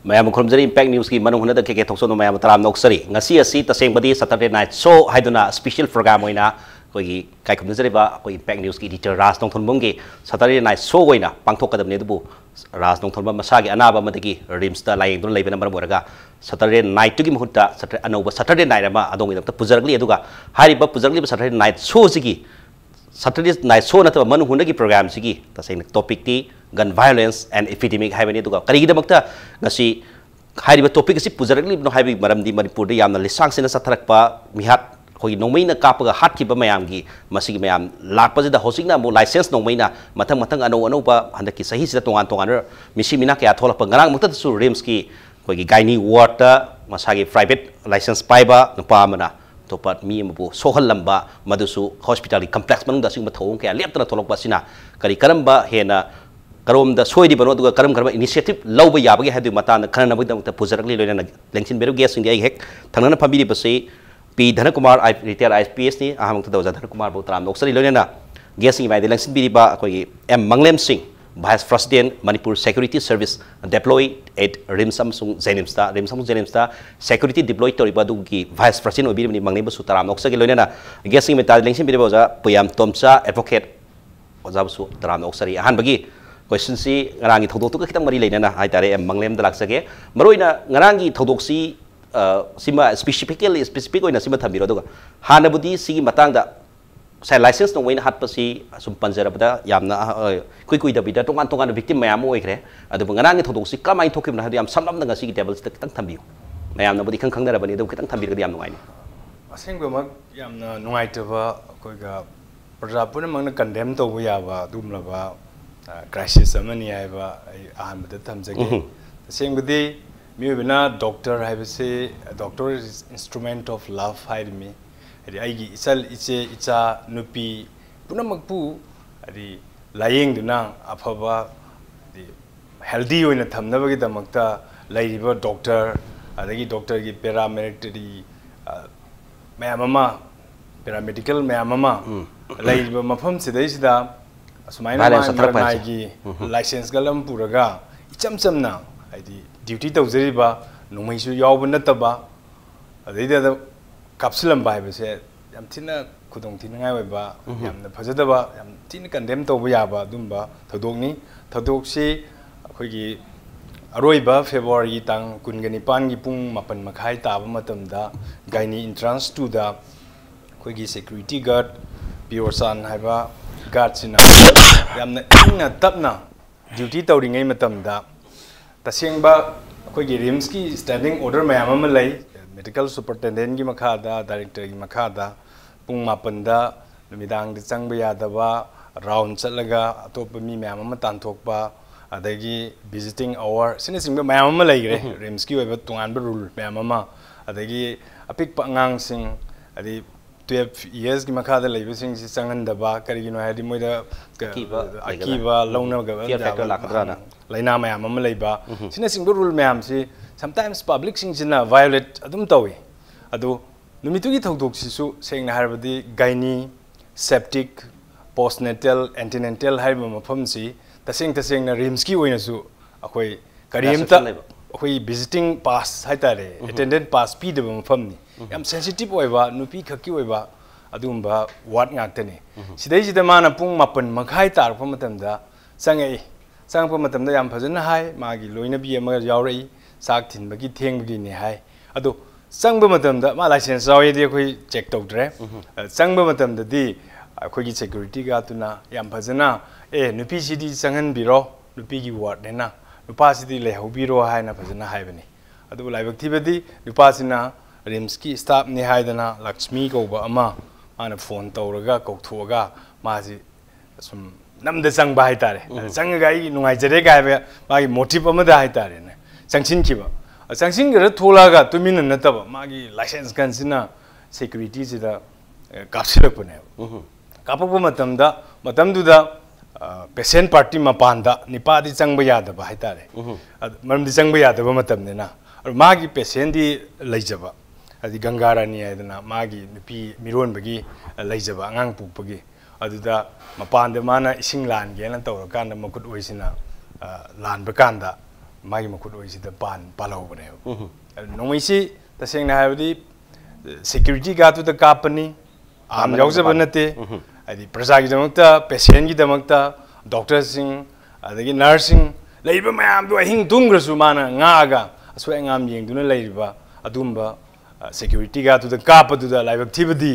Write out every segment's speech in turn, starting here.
mayam khomjari impact news ki manung hunada Kkay Thokchom mayam taram noksari ngasi asi tasengbadi Saturday night show haiduna special program oina koi kai khomjari ba koi impact news ki editor Ras Nongthonbom gi Saturday night show oina pangthokadabne dubu Ras Nongthonbom masagi anaba madagi rims ta layeng dun leibena marmoraga Saturday night tugi mahutta Saturday night ama adongi dakta pujaragli aduga hariba pujaragli Saturday night show sigi Saturday night show na manung hunagi program sigi taseng topic ti gun violence and epidemic haibani duga karigidamakta ngasi hariba topic si pujaragli no haibi maramdi Manipur de yamna lisang sina satharakpa mihat khoi nongmeina kapaga hatkiba mayamgi masigi mayam lakpajida hosingna mo license nongmeina mathang ano ba handaki sahi sida tongan misi mina kya tholakpa ngarang mukta su rims ki khoi gaini water masagi private license paiba nupa amana topat mi mabu sohal lamba madusu hospital complex manungda sing mathong kya leptana tholokpa sina kari karamba hena karom da soidi bano duga karam initiative lawba yabagi hadu matana khana nabudamta pujaragli loina lengsin beru gas india hek thanana phabiri base P Dhana Kumar Retd IPS ni aham tu Dhana Kumar bo tram noksari loina gas ingi bai lengsin biri ba koi Manglem singh Vice President Manipur Security Service deployed at Rimsamsung Zenimsta security deployed to Ribadu ki Vice President obi ni Manglem su tram noksagi loina gas ingi meta lengsin biri boja Puyam Tomcha advocate oja su tram noksari ahan bagi question si ngarangi thodok tu kitang mari leina hai tare Manglem dalak sage maroina ngarangi thodok si sima specific oina sima thabiro duga hanabudi sigi matangda sai license no waina hatpa si sum panjarabada yamna kui da bida tongan victim mayam oikre adu ngarangi thodok si kamai thokibna hadi yam samlam da ngasi table sta kitang thambiyo mayam nabudi khang da rabani du kitang thambir ga yam nungai ni asengba mak yamna nungai taba koi ga prajapuna mangna condemn to bu ya ba dumla ba crisis amani ai ba ahan bada thamjage asengudi Mibina doctor have say doctor is instrument of love hide me. Adi isal icha nupi puna magpu adi lying duna apaba the healthy oina thamna bagi damakta laiba doctor adagi doctor gi paramedic mayamama paramedical mayamama laiba mafam sidai sida sumaina ma gi license galam puraga ichamna adi duty tawjariba nongmaisu yawba nataba adida capsulam bai base yam thina khudong thinangai oiba yamna phajadaba yam thina condemn tawba yaba dumba thodokni thodoksi akhoigi aroiba February tang kungani pan gi pung mapan makhai taba matamda gaini entrance to da akhoigi security guard Piosan haiba guard sina yamna inna tapna duty tawringai matamda tasengba akoigi rims ki standing order mayam lay medical superintendent gi makhada director gi makhada pung mapanda numidang de changba yadaba round chatlaga atop mi mayam ama tanthokpa adagi visiting hour sinisingba mayam lay gre rims ki oiba tungan ba rule mayam ama adagi apik pangang sing adi 12 years ki makhada lay sing si changandaba karigino hadi moida akiba longna ga factor lakadrana laina mayam ama leiba sina singbo rule mayam si sometimes public sing sina violate adum tawi adu numitu gi thodok sisu sengna harbadi gaini septic postnatal antenatal haiba mafam si taseng na rims ki oina su akoi karimta akoi visiting pass haitare attendant pass pi de mafam ni yam sensitive oiba nupi khaki oiba adumba wat ngaktani sidai sida mana pung mapan makhai tar pamatamda sangai sangpa matamda yam phajana hai magi loina bi ama yawrai sak thin bagi theng bagi ni hai adu sangba matamda ma license yawi di khoi check tawdre sangba matamda di khoi gi security ga tuna yam phajana nupi sidi sangan biro nupi gi ward na nupa sidi lehau biro hai na phajana hai bani adu laibak thibadi nupa sina rimski staff ni haidana Lakshmi ko ba ama ana phone tawraga kokthoga maji sum namda sang ba haitare sang ga I nungai jare ga ba magi motive amada haitare ne sangsin kiba sangsin ga thola ga tumin na taba magi license kan sina security sida kapsilak pune kapapu matamdu da patient party mapanda nipa di changba yada ba haitare maram di changba yada ba matamne na magi patient di leijaba adi Gangarani aidana magi nupi miron bagi leijaba angang pukpagi aduda mapanda mana ising lan gena tawrakanda makut oisina lan bakanda मागी मखुद ओइसिदा पालौबने नोंगैसि तसेंना हाबदी security गातु the कापनी आम यावजब नते आदि प्रजा की दमकता patient की दमकता doctor Singh अदगी nursing लेबा मयाम दो हिंग तुमग्रसु माना ngaga asoi ngam yengduna leiba adumba security ga tu da kap tu da laibak thibadi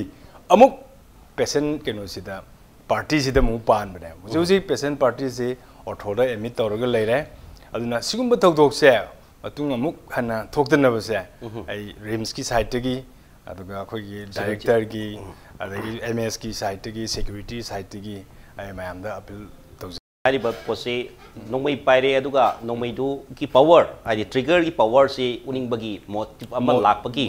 amuk patient keno sida party sida mu pan bane uji patient party se orthoda emit tawraga leire aduna sigumba thokdok se matung amuk hana thokdana ba se ai rims ki side gi aduga khoi gi director gi adagi ms ki side gi security side gi ai mayam da appeal हारिबा पोसे नोंमै पाइरे अदुगा नोंमै दु की power आदि trigger की power से उनिंगबगी motive अमा लाकपगी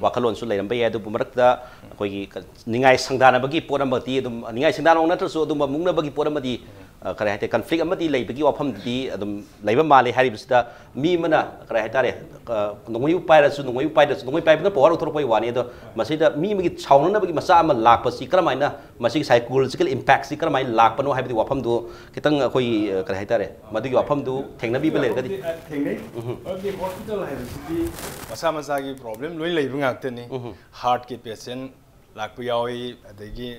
वाखलोन सु लेरंबे यादु बुमरकता अखोगी निंगाय संदानबगी पोरमबती अदुम निंगाय संदान नत्रसु अदुम मुंगनबगी पोरमबदी करे हाते कन्फ्लिक्ट अमदी लेबगी वाफमदी अदुम लेबा माले हारिबसिदा मी मना करे हातारे नोंमै पाइरसु नोंमै पाइबना पावर उथरपय वानी अदो मसिदा मी मगी छावनबगी मसा अमा लाकपसि करमाइना मसिगी साइकोलॉजिकल इंपैक्ट सि करमाइ लाकपनो हाइबदी वाफमदु कितंग अखोई करे हातारे मदुगी वाफमदु थेंगनबी बेलेगदी थेंगनै अदि हॉस्पिटल हाइबसिदी मसा मसा की प्रॉब्लम लोइ लेबा ngakतनी हार्ट के पेशेंट लाकपु यावी अदगी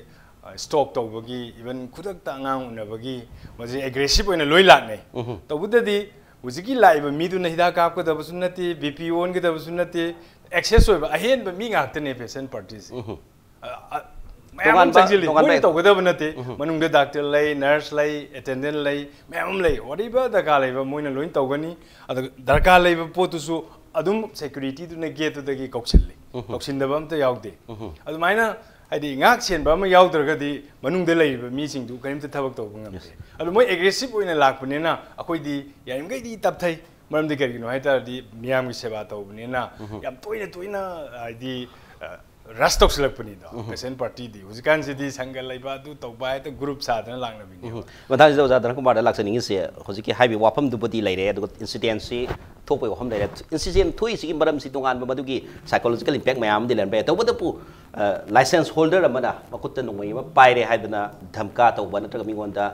स्टॉक तौबगी इवन खुदक अंगांग उनबगी मजे एग्रेसिव ओइना लोइ लाकनै तौबुददी उजिकी लाइब मीदु हिदा कापकदबसु नति बीपी ओन गदबसु नति एक्सेस ओइबा अहेन मी ngakतने पेशेंट पार्टीज मैम चंजिली मोइ तौगदब नति मनुंग डॉक्टर लै नर्स लै अटेंडेंट लै मैम लै वरिबा दरकार लैबा मोइना लोइन तौगनी अद दरकार लैबा पोतुसु अदुम सिक्युरिटी दुने गेट दुदगी कौसिल्ली कौसिन्दबा अमता यावदे अदुमाइना आदि ngak senba ma yaudragadi manung de leiba mi singdu kaimta thabak tawba ngamse adu moi aggressive oina lakpanena akoi di yaim gai di tapthai maram de kargino haita di miyam gi seba tawbanena yam toina adi rush tokslakpani da patient party di hujikan se di sangal leiba du tawba haita group sadana langna bini mathang je Dhana Kumar da laksaning se hojiki haibi wafam du bodi leire adu incident si thokpai wafam leire incident thui sigi maram si tongan ba madugi psychological impact mayam di lembe tawba pu license holder amana makutta nongmai ma paire haidana dhamka tawba natraga mingonda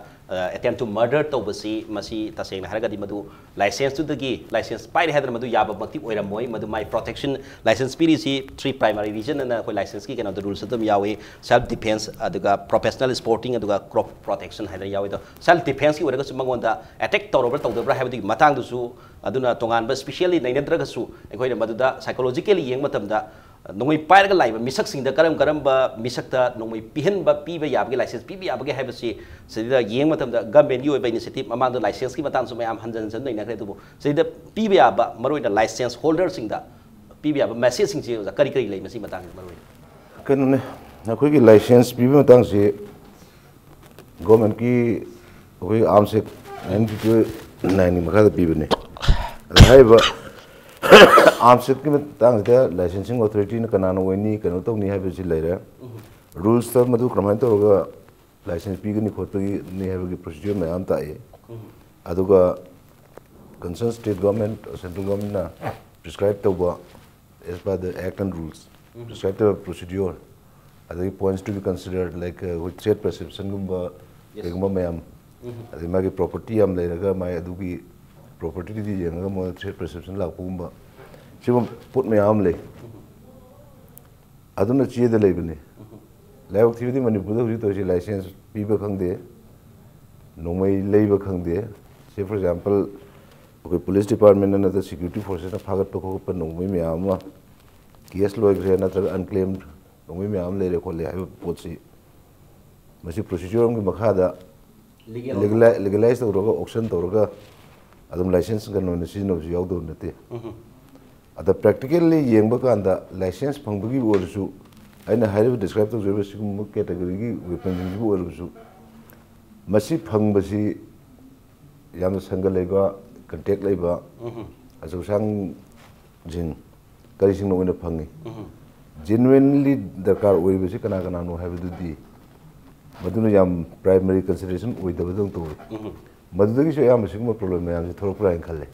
attempt to murder tawbasi masi taseng haragadi madu license tu dagi license paire haidana madu yaba makti oiramoi madu my protection license spirit si three primary reason na koi license ki kana rules adum yawi self defense aduga professional sporting aduga crop protection haidana yawi to self defense ki oraga mangonda attack tawrobra tawdabra haibadi matang du su aduna tongan ba specially nainadraga su ekoi maduda psychologically yeng matamda नोंमै पाइरगा Laiba मिसकसिंगदा करम मिसकता नोंमै पिहनबा पीबा याबगे licence पीबा याबगे हाइबसि सिदा Young मतमदा government की ओइबा initiative ममांग licence की मतंग सुमयाम हंजन जन नैना दुबो सिदा पीबा याबा मरोइदा licence holder सिंगदा पीबा याबा मेसेज सिंग जे करी करी लै मसि मतंग मरोइ कनने नखोइगी लाइसेंस पीबा मतंग से गवर्नमेंट की ओइ आर्म से 92 मखादा पीबने हाइबा आर्म सेट की मतंग लाइसेंसिंग अथॉरिटी ने कनानो वनी कनो तौनी हाइबसि लेरे रूल्स त मधु क्रमाइन तौरगा लाइसेंस पीगनी खोतगी नि हाइबगी प्रोसीजर मयाम ताए अदुगा concern state government central government ना प्रिस्क्राइब तौबा as per the act and rules prescribe the procedure अदगी points to be considered like with threat perception गुम्बा एगुम्बा मयाम अदगी मागी प्रॉपर्टी याम लेरगा माय अदुगी प्रॉपर्टी दी येंगा मो थ्रेट परसेप्शन लापुंबा सिबम पुट मयाम ले अदुना चीद लेबने लाइव थीबदी मणिपुर हुजी तो लाइसेंस पीबा खंगदे नोंमै लेबा खंगदे से for example okay police department ना द सिक्योरिटी फोर्सेस ना फागत तो को नोंमै मयाम केस लोइग्रे नत्र अनक्लेम्ड नोंमै मयाम लेरे खोले हाइबा पोटसी मसी प्रोसीजर के मखादा लीगलाइज तौरगा ऑक्शन तौरगा अदम लाइसेंस गनो न सिजनो यावदो नते अदा प्रैक्टिकली येंबा कांदा लाइसेंस फंगबगी ओरसु आइना हाइब डिस्क्राइब तो जेबे सिगुम कैटेगरी की वेपन जिंग ओरसु मसी फंगबसी याम संगल लेबा कांटेक्ट लेबा अजोसांग जिंग करिसिंग नोइना फंगी जेन्युइनली दरकार ओइबसी कना कना नो हाइबदुदी मदुना याम प्राइमरी कंसीडरेशन ओइदबदंग तो मदुदगी सो याम सिगुम प्रॉब्लम याम थोरपरा खले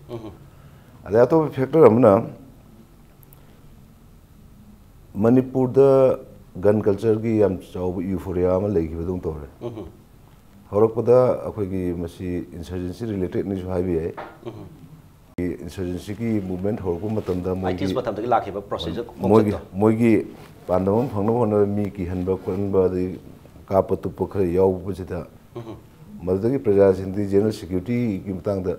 अदा तो factor Hamna Manipur the gun culture की याम चाव यूफोरिया में लेखिबदों तोरे हरकपदा अखोगी मसी इंसर्जेंसी रिलेटेड नि हाइबे है insurgency की movement होरको मतंदा मोगी मतंदा की लाखिबा प्रोसीजर मोगी पांडवम फंगनो होनो मी की हनबा कोनबा दे कापतु पखर याव बजिदा मदगी प्रजा सिंधी जनरल सिक्योरिटी की मतंदा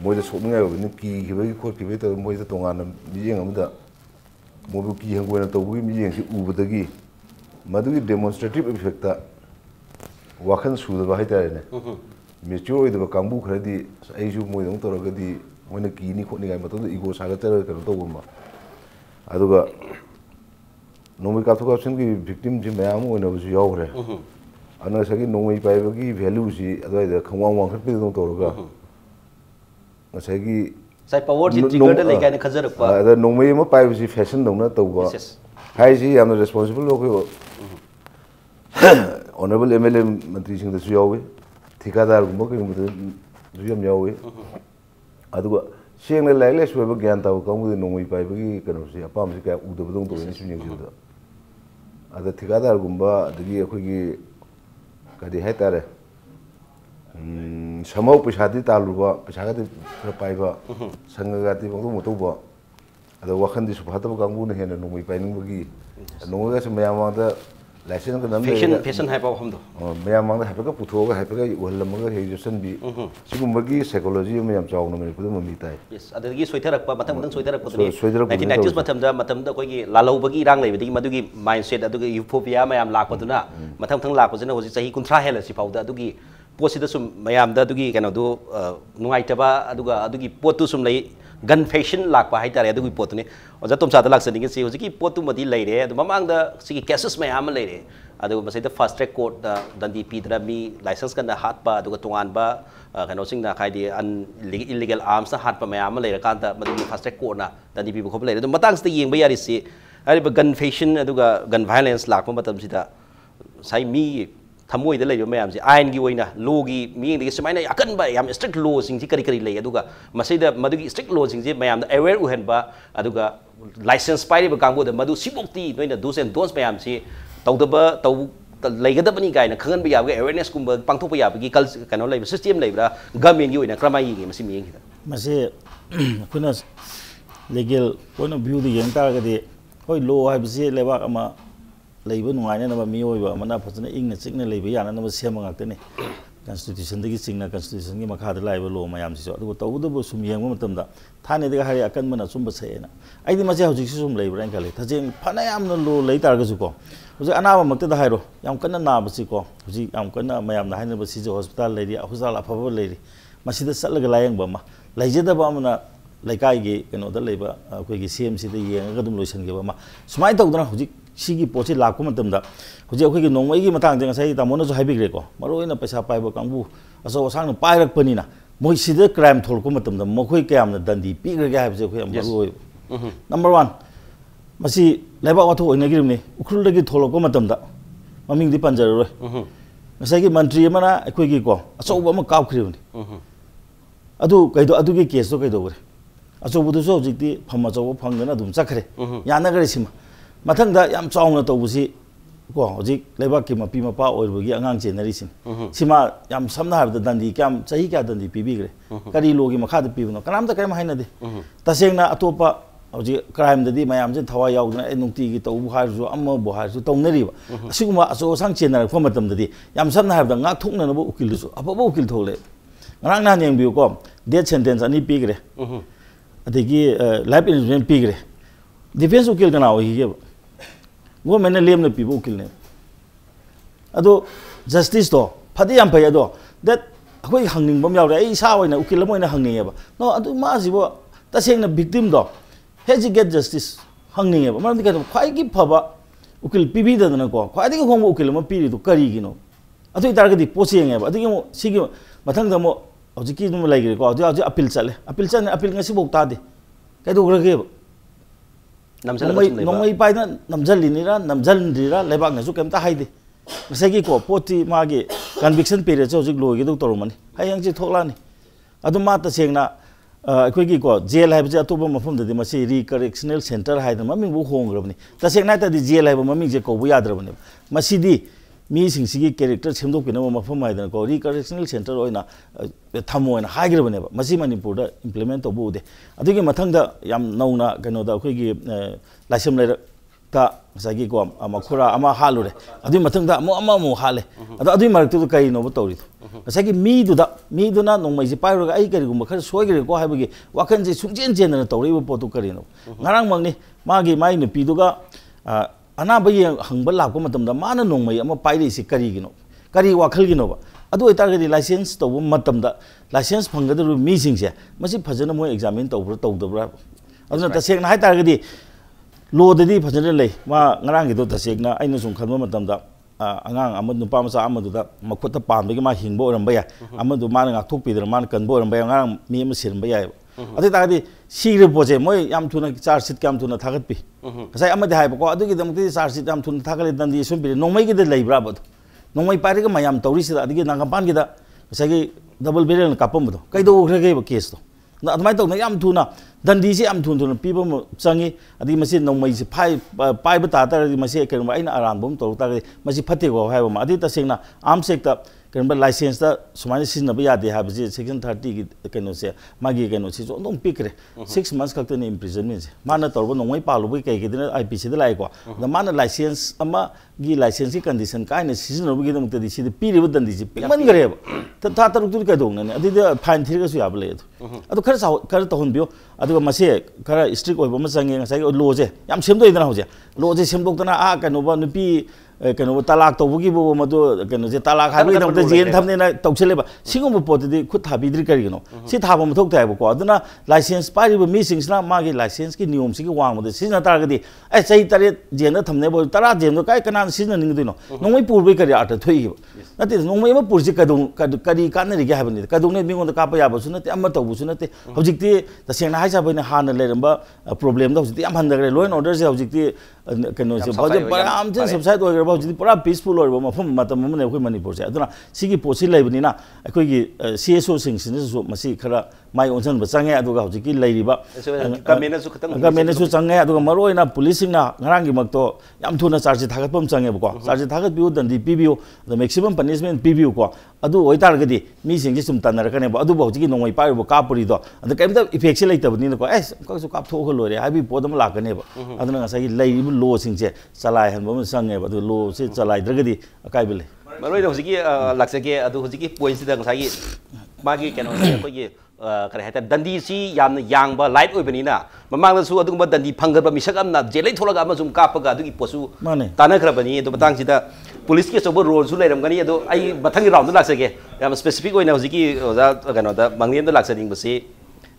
मोइदा सोमंगा नि की खिबगी खोट खिबे त मोइदा तोंगान मियेंग अमदा मोबु की हंगोना तबुगी मियेंग सि उबदगी Madgi demonstrative effect वाखन सुदबा हाइतारेने mature ओइदबा कांबु खरदी आइजु मोइदं तोरगदी Moina कीनी खोनिगाय मतंदा इगो सागतर कनो तोबमा अदुगा नोंमै काथोकासिन की विक्टिम जी मयाम ओइनबसु यावरे अना सगी नोंमै पाइबगी वैल्यू जी अदवाइदा खंवांग वांखपि दं तोरगा सगी साइ पावर जी ट्रिगर द लेगाने खजरपा अदा नोंमै म पाइबजी फैशन दंना तौबा हाइजी याम रेस्पोंसिबल ओके ऑनरेबल एमएलए मंत्री सिंह दसु यावे ठेकेदार गुम्बो के गुम्बो जुयम यावे अदुगा सेंगने लाइले सुबा ज्ञान ताव कांगु नोंमै पाइबगी कनोसी अपाम से का उदबदों तो नि सुनिंग जुदा अदा ठेकेदार गुम्बा दगी अखोगी कदी हाइतारे समौ पैसादी तालुबा पैसागादी पाइबा संगगाती बंदो मतौबा अदा वाखनदी सुफातब कांगु ने हेन नोंमै पाइनिंगबगी नोंगा से मयामादा लाइसेंस का नम फैशन है पाव हमदो मयामादा हाइपका पुथोगा हाइपका वहलमगा हेजुसन बि सिगुम्बगी साइकोलॉजी में याम चावनो मे पुदम ममी ताई यस अदगी सोइथरकपा मतम सोइथरकपदनी 1990s मतमदा मतमदा कोइगी लालौबगी इरांग लेबदी मदुगी माइंडसेट अदुगी यूफोबिया मयाम लाकपदुना मथम थंग लाकपजना होजि सही 30 हेलसि पावदा अदुगी पोसिदा सुम मयामदा अदुगी कनोदु नुंगाइतबा अदुगा अदुगी पोतु सुम लई गन फैशन लाकपा हाइतारे अदुगी पोतुने ओजा तुमसादा लाक्सनिंग से होजि पोतु मदि लैरे अदु ममांगदा सिगी केसेस मयाम लैरे अदु मसैदा फास्ट ट्रैक कोर्ट दंदी पीदरा मी लाइसेंस कन हातपा अदुगा तोंगानबा कनोसिंग ना खाइदि अन इलीगल आर्म्स हातपा मयाम लैरे कांता मदुगी फास्ट ट्रैक कोर्ट ना दंदी पीबु खोप लैरे अदु मतांगसदा येंबा यारिसि अरिबा गन फैशन अदुगा गन वायलेंस लाकपा मतमसिदा साइ मी थमोइदा लैबा मयाम से आइन की ओइना लो की मींग सुमाइना अकनबा याम स्ट्रिक्ट लो सिंग करी करी लै अदुगा मसैदा मदुगी स्ट्रिक्ट लो सिंग मयाम अवेयर उहनबा अदुगा लाइसेंस पाइरिबा कांगोदा मदु सिबोक्ति नोइना दोस एंड डोंट्स मयाम से तौदबा तौ लैगदबनी गाइना खंगन बा याबगे अवेयरनेस कुंबा पांथोप याबगी कल कनो लैबा सिस्टम लैबरा गवर्नमेंट की ओइना क्रमा यिगे मसि मियंग मसे कुना लीगल पॉइंट ऑफ व्यू दी यंग तागदे होय लो हाइबसे लेबा अमा लैबा नुंगाइना नबा मियोइबा मना फजना इंगना चिकना लैबा याना नबा सेमा गाक्तने constitution dagi singna constitution gi makhada laiba lo mayam si so adu tawdu sum yeng matamda thane daga hari akan mana sum ba sai na aidi ma ja hojik sum laibra en kale thajeng phana yam na lo lai tar ga su ko hoje anaba makta da hairo yam kana na ba si ko hoji yam kana mayam na haina ba si jo hospital lai ri hospital afaba lai ri masida satlaga layang ba ma laijeda ba mana laikai gi keno da laiba koi gi CMC da yeng ga dum loisan ge ba ma sumai tawdana hojik सिगी पोचे लाको मतमदा हुजे अखोगी नोंगमैगी मतांग जंग सही तामोनो जो हाइबिग्रे को मरोइना पैसा पाइबो कांगबु असो असांग पाइरकपनिना मोइ सिदे crime थोलको मतमदा मखोइ कयामना दंदी पिग्रे गे हाइबजे अखोइ मरोइ number 1 मसी लेबा वाथो ओइनगिरिमने उखुलदगी थोलको मतमदा ममिंग दि पंजररोय ngसाइगी मंत्री मना अखोगी को असौबा म कावख्रिबनि अदु कैदो अदुगी केस तो कैदो गरे असौबुदु सो जिति फम असौबो फंगना दुम चखरे यानागरे सिमा मथंगदा याम चावना तौबुसी को हजिक लेबा की मपी मपा ओइबगी अंगांग चेनरिसिन सिमा याम समना हाबद दंदी क्याम सही क्या दंदी पीबीग्रे करी लोगी मखाद पीबनो कनामदा करेम हाइनदे तसेंगना अतोपा हजिक क्राइम ददी मयाम जे थवा याउदना ए नुक्तिगी तौबु हारजु अम्म बो हारजु तौनरिबा असिगुमा असो सांग चेनर फ मतमददी याम समना हाबद nga थोकननबो उकिलसु अबबो उकिल थोले ngarang na nyeng biu ko death sentence ani pigre adegi life imprisonment pigre defense ukil kana o hi वो मैंने लेम ने पीबो उकिल ने अदो जस्टिस तो फदे याम फय अदो दैट अखोई हंगनिंग बम यावरे ए सा ओइना उकिल मोइना हंगनिंगेबा नो अदो मा जिबो तसेंगना विक्टिम दो हेज गेट जस्टिस हंगनिंगेबा मरम दिका खाइ की फबा उकिल पीबी दना को खाइ दिका होम उकिल म पीरि तो करी गिनो अदो इतारगदी पोसेंगेबा अदो मो सिगी मथंग दमो हजिकी दुम लाइगरे को अदो अपील चले appeal ngasi bok ta de kai do grege नोंगई पाइना नमजलिनिरा नमजलनिरा लेबाक नसु केमता हाइदे मसेगी को पोती मागे कन्विक्शन पेरे जोजिक लोगे दो तोरमनी हायंग जे थोलानी अदु मा त सेंगना अखोगी को जेल हाइबजे अतोबो मफम ददि मसे रिकरेक्शनल सेंटर हाइद ममिंग बु होंग्रबनी त सेंगना त दि jail HYBE ममिंग J कोबु याद्रबनी मसिदी mi sing sigi character semdok pina ma mafam mai dan ko recreational center oina thamoina haigirabane ba masi Manipur da implement to bude adigi mathang da yam nauna kano da khoi gi laisam le ta sagi ko amakhura ama halure adi mathang da mo hale adi marak tu kai no tori sagi mi du na nongmai ji pai ro ai kari gum khar soi gire ko haibagi wakan ji sungjen jen na tori bo potu kari no ngarang mangni magi mai ni pi du ga ana ba yang hangba lap ko matam da mana nongmai ama pai ri si kari gino kari wakhal gino ba adu ita ga license to matam da license phanga da mi sing se masi phajana mo examine to bro to da aduna ta sek na hai tar ga di lo da di phajana lei ma ngarang gi do ta sek na aina sung khanba matam da angang amad nupa masa amadu da makhuta pam be ma hingbo oram ba ya amadu man ngak thuk pi da man kan bo oram ba ya ngarang mi ma sir ba ya adi ta di sigre boje moy yam thuna charge sheet kam thuna thagat pi sai amade hai ko adu gi dam ti charge sheet yam thuna thagale dan di sum pi nongmai gi da lei bra ba nongmai pari ga mayam tawri si da adi gi nangam pan gi da sai gi double barrel kapam do kai do khre ge ba case do na admai to na yam thuna dandi si am thun pi ba changi adi masi nongmai si pai ba ta ta di masi ke ma aina aran bom to ta masi phate go hai ba ma adi ta singna am sek ta kan license da sumai sin na ba ya de ha ba section 30 gi keno se magi keno si so dom pikre 6 months ka ni imprisonment se mana tor ba nongmai pa lu ba kai gi de IPC da lai ko da mana license ama gi license ki condition kai ne season no gi dum te di si de pi ri ba dan di si man gare ba ta ta ru ka dong ne adi de fine thir ga su ya ba le adu khar ta hon bio adu ma se khara strict oi ba ma sangi sai lo je yam sem do idana ho je lo je sem dok ta na keno ba nu pi keno talak to bugi bo ma do keno je talak ha bi dam te jen tham ne na tok chele ba singom bo pot di khut tha bi dri kari no si tha ba ma thok ta ba ko aduna license pari ba mi sing na ma gi license ki niyom si gi wang mo de si na tar ga di ai sai tare jen na tham ne bo tara jen do kai kana si na ning do no nongmai pur be kari ata thoi gi na te nongmai ma pur si ka dong kari ka na ri ga ha ba ni ka dong ne mi ngon da ka pa ya ba su na te amma to bu su na te hojik ti ta seng na hai sa ba ne ha na le ramba problem da hojik ti am han da gre law and order se hojik ti keno se ba je para am je subside o ba hojik pura peaceful or ba ma phum ma tam ne khoi Manipur se aduna sigi posi lai bani na khoi gi CSO sing sin so masi khara mai onsan ba change adu ga hojik ki lai ri ba gamena su khatang gamena su change adu ga maroi na police na ngarang gi mak to yam thuna charge thagat pam change ba ko charge thagat biu dan di PBU the maximum punishment PBU ko adu oi tar ga di mi sing ji sum tanar ka ne ba adu ba hojik ki nongoi pa ba ka puri do adu kai ta effect se lai ta bani ko ka su kap tho ko lore ha bi podam la ka ne ba aduna nga sai lai lo sing je chalai han ba change ba adu lo se chalai dra ga di akai bele maroi hojik ki lakse ke adu hojik ki point si da sai gi magi keno ko gi kare hata dandi si yam yang ba light oi bani na mamang na su adu ba dandi phangar ba misak am na jelai tholaga ama zum kap ga adu gi posu tana khra bani adu batang si da police ke sobo role su leiram gani adu ai bathang round da lakse ke yam specific oi na hojik ki oza kano da manglem da lakse ding ba si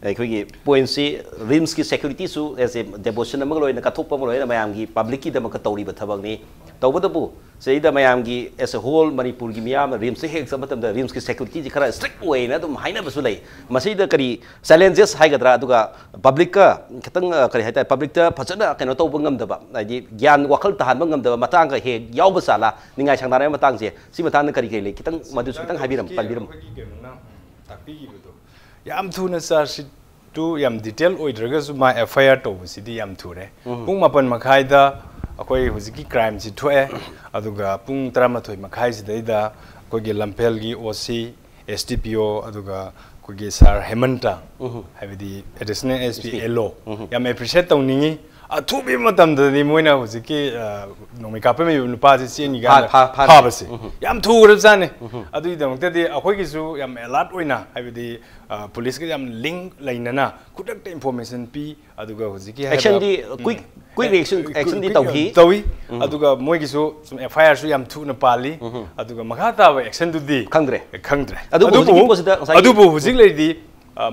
ꯑꯩꯈꯣꯏꯒꯤ ꯄꯣꯏꯟꯁꯤ ꯔꯤꯝꯁꯀꯤ ꯁꯦꯀ꯭ꯌꯨꯔꯤꯇꯤꯁꯨ S ꯑꯦ ꯗꯦꯚꯣꯁꯟ ꯑꯃꯒ ꯂꯣꯏꯅ ꯀꯠꯊꯣꯛꯄ ꯑꯃ ꯂꯣꯏꯅ ꯃꯌꯥꯝꯒꯤ ꯄꯕ꯭ꯂꯤꯛꯀꯤꯗꯃꯛꯇ ꯇꯧꯔꯤꯕ ꯊꯕꯛꯅꯤ ꯇꯧꯕꯇꯕꯨ ꯁꯤꯗ ꯃꯌꯥꯝꯒꯤ ꯑꯦꯁ ꯑꯦ ꯍꯣꯜ ꯃꯅꯤꯄꯨꯔꯒꯤ ꯃꯤꯌꯥꯝꯅ ꯔꯤꯝꯁꯇ ꯍꯦꯛ ꯆꯠꯄ ꯃꯇꯝꯗ ꯔꯤꯝꯁꯀꯤ ꯁꯦꯀ꯭ꯌꯨꯔꯤꯇꯤꯁꯤ ꯈꯔ ꯁ꯭ꯇ꯭ꯔꯤꯛ ꯑꯣꯏꯅ ꯑꯗꯨꯝ ꯍꯥꯏꯅꯕꯁꯨ ꯂꯩ ꯃꯁꯤꯗ ꯀꯔꯤ ꯆꯦꯂꯦꯟꯖꯦꯁ ꯍꯥꯏꯒꯗ꯭ꯔꯥ ꯑꯗꯨꯒ ꯄꯕ꯭ꯂꯤꯛꯀ ꯈꯤꯇꯪ ꯀꯔꯤ ꯍꯥꯏꯇꯥꯔꯦ ꯄꯕ꯭ꯂꯤꯛꯇ ꯐꯖꯅ ꯀꯩꯅꯣ ꯇꯧꯕ ꯉꯝꯗꯕ ꯍꯥꯏꯗꯤ ꯒ꯭ꯌꯥꯟ ꯋꯥꯈꯜ ꯇꯥꯍꯟꯕ ꯉꯝꯗꯕ ꯃꯇꯥꯡꯒ ꯍꯦꯛ ꯌꯥꯎꯕ ꯆꯥꯂꯥ ꯅꯤꯡꯉꯥꯏ ꯁꯪꯗꯥꯅꯕ ꯃꯇꯥꯡꯁꯦ ꯁꯤ ꯃꯇꯥꯡꯗ ꯀꯔꯤ ꯀꯔꯤ ꯂꯩ ꯈꯤꯇꯪ ꯃꯗꯨꯁꯨ ꯈꯤꯇꯪ ꯍꯥꯏꯕꯤꯔꯝ ꯄꯟꯕꯤꯔꯝ ꯇꯥꯛꯄꯤꯈꯤꯕꯗꯣ ꯌꯥꯝ ꯊꯨꯅ ꯆꯥꯔꯖ ꯇꯨ ꯌꯥꯝ ꯗꯤꯇꯦꯜ ꯑꯣꯏꯗ꯭ꯔꯒꯁꯨ ꯃꯥ FIR ꯇꯧꯕꯁꯤꯗꯤ ꯌꯥꯝ ꯊꯨꯔꯦ ꯄꯨꯡ 9 ꯃꯈꯥꯏꯗ ꯑꯩꯈꯣꯏ ꯍꯧꯖꯤꯛꯀꯤ ꯀ꯭ꯔꯥꯏꯝꯁꯤ ꯊꯣꯛꯑꯦ ꯑꯗꯨꯒ ꯄꯨꯡ 12 ꯃꯈꯥꯏꯁꯤꯗꯩꯗ ꯑꯩꯈꯣꯏꯒꯤ ꯂꯝꯐꯦꯜꯒꯤ OC SDPO ꯑꯗꯨꯒ ꯑꯩꯈꯣꯏꯒꯤ ꯁꯥꯔ ꯍꯦꯃꯟꯇ ꯍꯥꯏꯕꯗꯤ ꯑꯦꯗꯤꯁꯅꯦꯜ SP LO ꯌꯥꯝ ꯑꯦꯄ꯭ꯔꯤꯁꯤꯌꯦꯠ ꯇꯧꯅꯤꯡꯉꯤ ꯑꯊꯨꯕ ꯃꯇꯝꯗꯗꯤ ꯃꯣꯏꯅ ꯍꯧꯖꯤꯛꯀꯤ ꯅꯣꯡꯃꯩ ꯀꯥꯞꯄꯝꯃꯤꯕ ꯅꯨꯄꯥꯁꯤ ꯆꯦꯟꯈꯤꯀꯥꯟꯗ ꯐꯥꯕꯁꯤ ꯌꯥꯝ ꯊꯨꯒ꯭ꯔꯕꯖꯥꯠꯅꯤ ꯑꯗꯨꯒꯤꯗꯃꯛꯇꯗꯤ ꯑꯩꯈꯣꯏꯒꯤꯁꯨ ꯌꯥꯝ ꯑꯦꯂꯔꯠ ꯑꯣꯏꯅ ꯍꯥꯏꯕꯗꯤ ꯄꯨꯂꯤꯁꯀ ꯌꯥꯝ ꯂꯤꯡꯛ ꯂꯩꯅꯅ ꯈꯨꯗꯛꯇ ꯏꯟꯐꯣꯔꯃꯦꯁꯟ ꯄꯤ ꯑꯗꯨꯒ ꯍꯧꯖꯤꯛꯀꯤ ꯑꯦꯛꯁꯟꯗꯤ ꯀ꯭ꯋꯤꯛ ꯑꯦꯛꯁꯟꯗꯤ ꯇꯧꯏ ꯑꯗꯨꯒ ꯃꯣꯏꯒꯤꯁꯨ ꯁꯨꯝ FIRꯁꯨ ꯌꯥꯝ ꯊꯨꯅ ꯄꯥꯜꯂꯤ ꯑꯗꯨꯒ ꯃꯈꯥ ꯇꯥꯕ ꯑꯦꯛꯁꯟꯗꯨꯗꯤ ꯈꯪꯗ꯭ꯔꯦ ꯑꯗꯨꯕꯨ ꯍꯧꯖꯤꯛ ꯂꯩꯔꯤꯗꯤ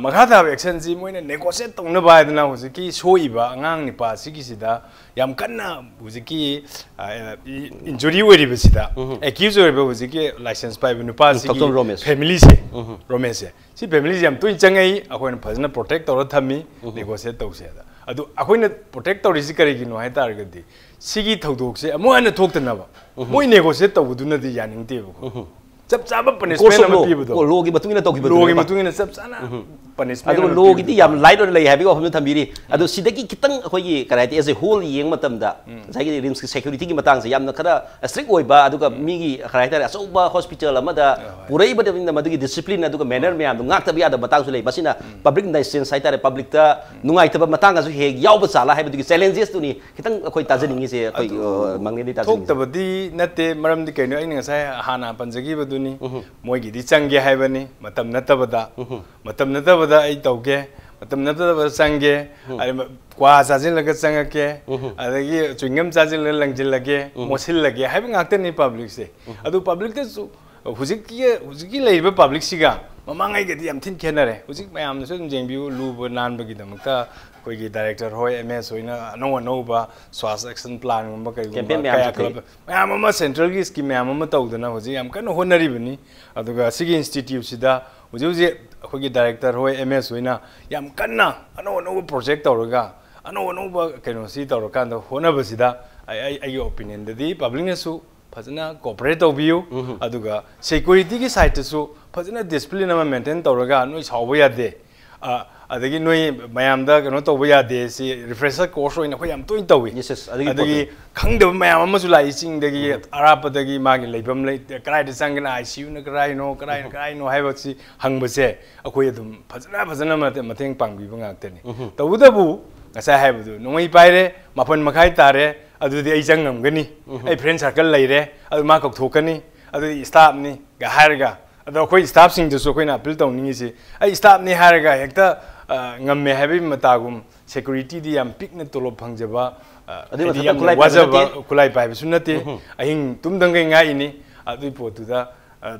ꯃꯈꯥ ꯇꯥꯕ ꯑꯦꯛꯁꯟꯁꯤ ꯃꯣꯏꯅ ꯅꯦꯒꯣꯁꯤꯌꯦꯠ ꯇꯧꯅꯕ ꯍꯥꯏꯗꯅ ꯍꯧꯖꯤꯛꯀꯤ ꯁꯣꯛꯏꯕ ꯑꯉꯥꯡ ꯅꯤꯄꯥ ꯁꯤꯒꯤꯁꯤꯗ ꯌꯥꯝ ꯀꯟꯅ ꯍꯧꯖꯤꯛꯀꯤ ꯏꯟꯖꯨꯔꯤ ꯑꯣꯏꯔꯤꯕꯁꯤꯗ ꯑꯦꯀ꯭ꯌꯨꯖ ꯑꯣꯏꯔꯤꯕ ꯍꯧꯖꯤꯛꯀꯤ ꯂꯥꯏꯁꯦꯟꯁ ꯄꯥꯏꯕ ꯅꯨꯄꯥꯁꯤꯒꯤ ꯐꯦꯃꯤꯂꯤꯁꯦ ꯔꯣꯃꯦꯁꯁꯦ ꯁꯤ ꯐꯦꯃꯤꯂꯤꯁꯦ ꯌꯥꯝ ꯇꯣꯏꯅ ꯆꯪꯉꯛꯏ ꯑꯩꯈꯣꯏꯅ ꯐꯖꯅ ꯄ꯭ꯔꯣꯇꯦꯛ ꯇꯧꯔ ꯊꯝꯃꯤ ꯅꯦꯒꯣꯁꯤꯌꯦꯠ ꯇꯧꯁꯦꯗ ꯑꯗꯨ ꯑꯩꯈꯣꯏꯅ ꯄ꯭ꯔꯣꯇꯦꯛ ꯇꯧꯔꯤꯁꯤ ꯀꯔꯤꯒꯤꯅꯣ ꯍꯥꯏꯇꯥꯔꯒꯗꯤ ꯁꯤꯒꯤ ꯊꯧꯗꯣꯛꯁꯦ ꯑꯃꯨꯛ ꯍꯟꯅ ꯊꯣꯛꯇꯅꯕ ꯃꯣꯏ negotiate ꯇꯧꯕꯗꯨꯅꯗꯤ ꯌꯥꯅꯤꯡꯗꯦꯕꯀꯣ chap chaba punishment ama pibu do law gi matung ina tawki law gi matung ina chap chana punishment adu law gi di yam light on lay habi ko hom thamiri adu sidaki kitang khoi gi karai as a whole yeng matam da sai gi rims security gi matang se yamna khara strict oi ba adu ka mi gi karai ta so ba hospital ama da purai ba da madu gi discipline adu ka manner me am ngak ta bi ada matang su lay basina public license sai ta public ta nungai ta matang asu he yaw ba sala hai ba gi challenges tu ni kitang khoi ta janingi se khoi mangne di ta thok ta ba di natte maram di kaino ai ngasai hana panjagi ba du ni moi gi di changge hai ba ni matam na ta ba da matam na ta ba da ai tauge matam na ta ba changge ai kwa sajin laga changake adagi chungam sajin la langjil lage mosil lage hai ba ngak ta ni public se adu public ta hujiki lai ba public siga mamangai ge di am thin khenare hujik mayam na so jeng biu lu ba nan ba gi damakta koi gi director hoi ms hoina no ba swas action plan ngam kai kaya club mayam ma central gi scheme mayam ma tawdana hoji am kan honari bani aduga sigi institute sida hoji koi gi director hoi ms hoina yam kanna no project tawraga no ba kaino si tawrakan da hona ba sida ai opinion da public na su fazana cooperate tawbiu aduga security gi side su fazana discipline ma maintain tawraga noi chawba yade adagi noi mayam da kano tawba yade si refresher course oina khoi am toin tawi adagi khangdaba mayam ama su lai sing dagi arapa dagi magi leibam lei krai da sangna ICU na krai no haiba si hangba se akhoi adum fazana mateng pangbi ba ngakteni tawudabu ngasa haiba du noi paire mapan makhai tare adudi ai jangam gani ai friend circle leire adu ma kok thokani adu staff ni ga harga adu khoi staff sing du so khoi na appeal tawning si ai staff ni harga hekta ngamme habi matagum security di am pick na tolo phangjaba adu yam wajaba kulai pai sunati ahing tumdang ngai ini adu potu da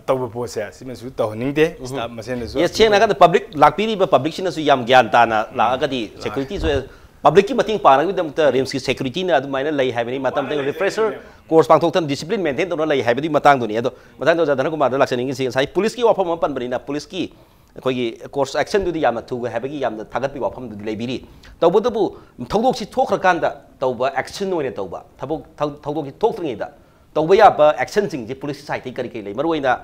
tawba pose sima su tawning de staff masen so yes cheng na ka public lakpiri ba public sina su yam gyan ta na la ga di security so public ki mating pa na dam ta rims ki security na adu maina lai haibani matam teng refresher course pang thoktan discipline maintain to na lai haibadi matang do ni ado matang do Dhana Kumar da laksaning si sai police ki wafam pan bani na police ki koi gi course action du di yam thu ga haibagi yam thagat pi wafam du lai biri tawbu du thodok si thokra kan da tawba action no ne tawba thodok ki thoktrngi da tawba ya ba action sing ji police side ti kari kai lai maroi na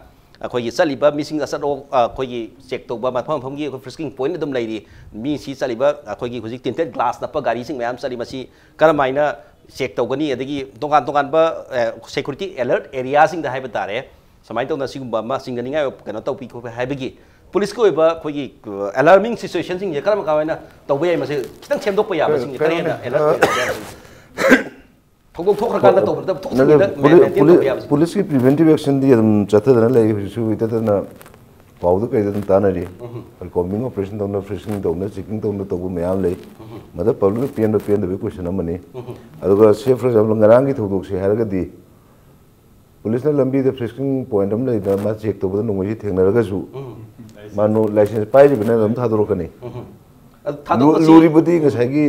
koi gi saliba missing asat koi gi check to ba pham gi frisking point dum lai ri mi si saliba koi gi hujik tinted glass na pa gari sing mayam sali masi karamaina check to gani adagi tongan ba security alert area sing da haiba tare samai to na sigumba ma sing ganinga kano to pi ko haibagi police ko ba koi gi alarming situation sing ye karam ka waina to ba yai mase kitang chem dok pa ya ba sing kare na alert thok kan da to police ki preventive action di adum chatha dana lai su ita na paudu kai dan tanari combing operation dona fishing dona checking dona to mayam lai mada public pen da question amani aduga say for example ngarang gi thodok se haraga di police na lambi da fishing point am lai da ma check to da nungoi thengna raga su manu license pai ri bana dam thadoro kani luri budi ngasai gi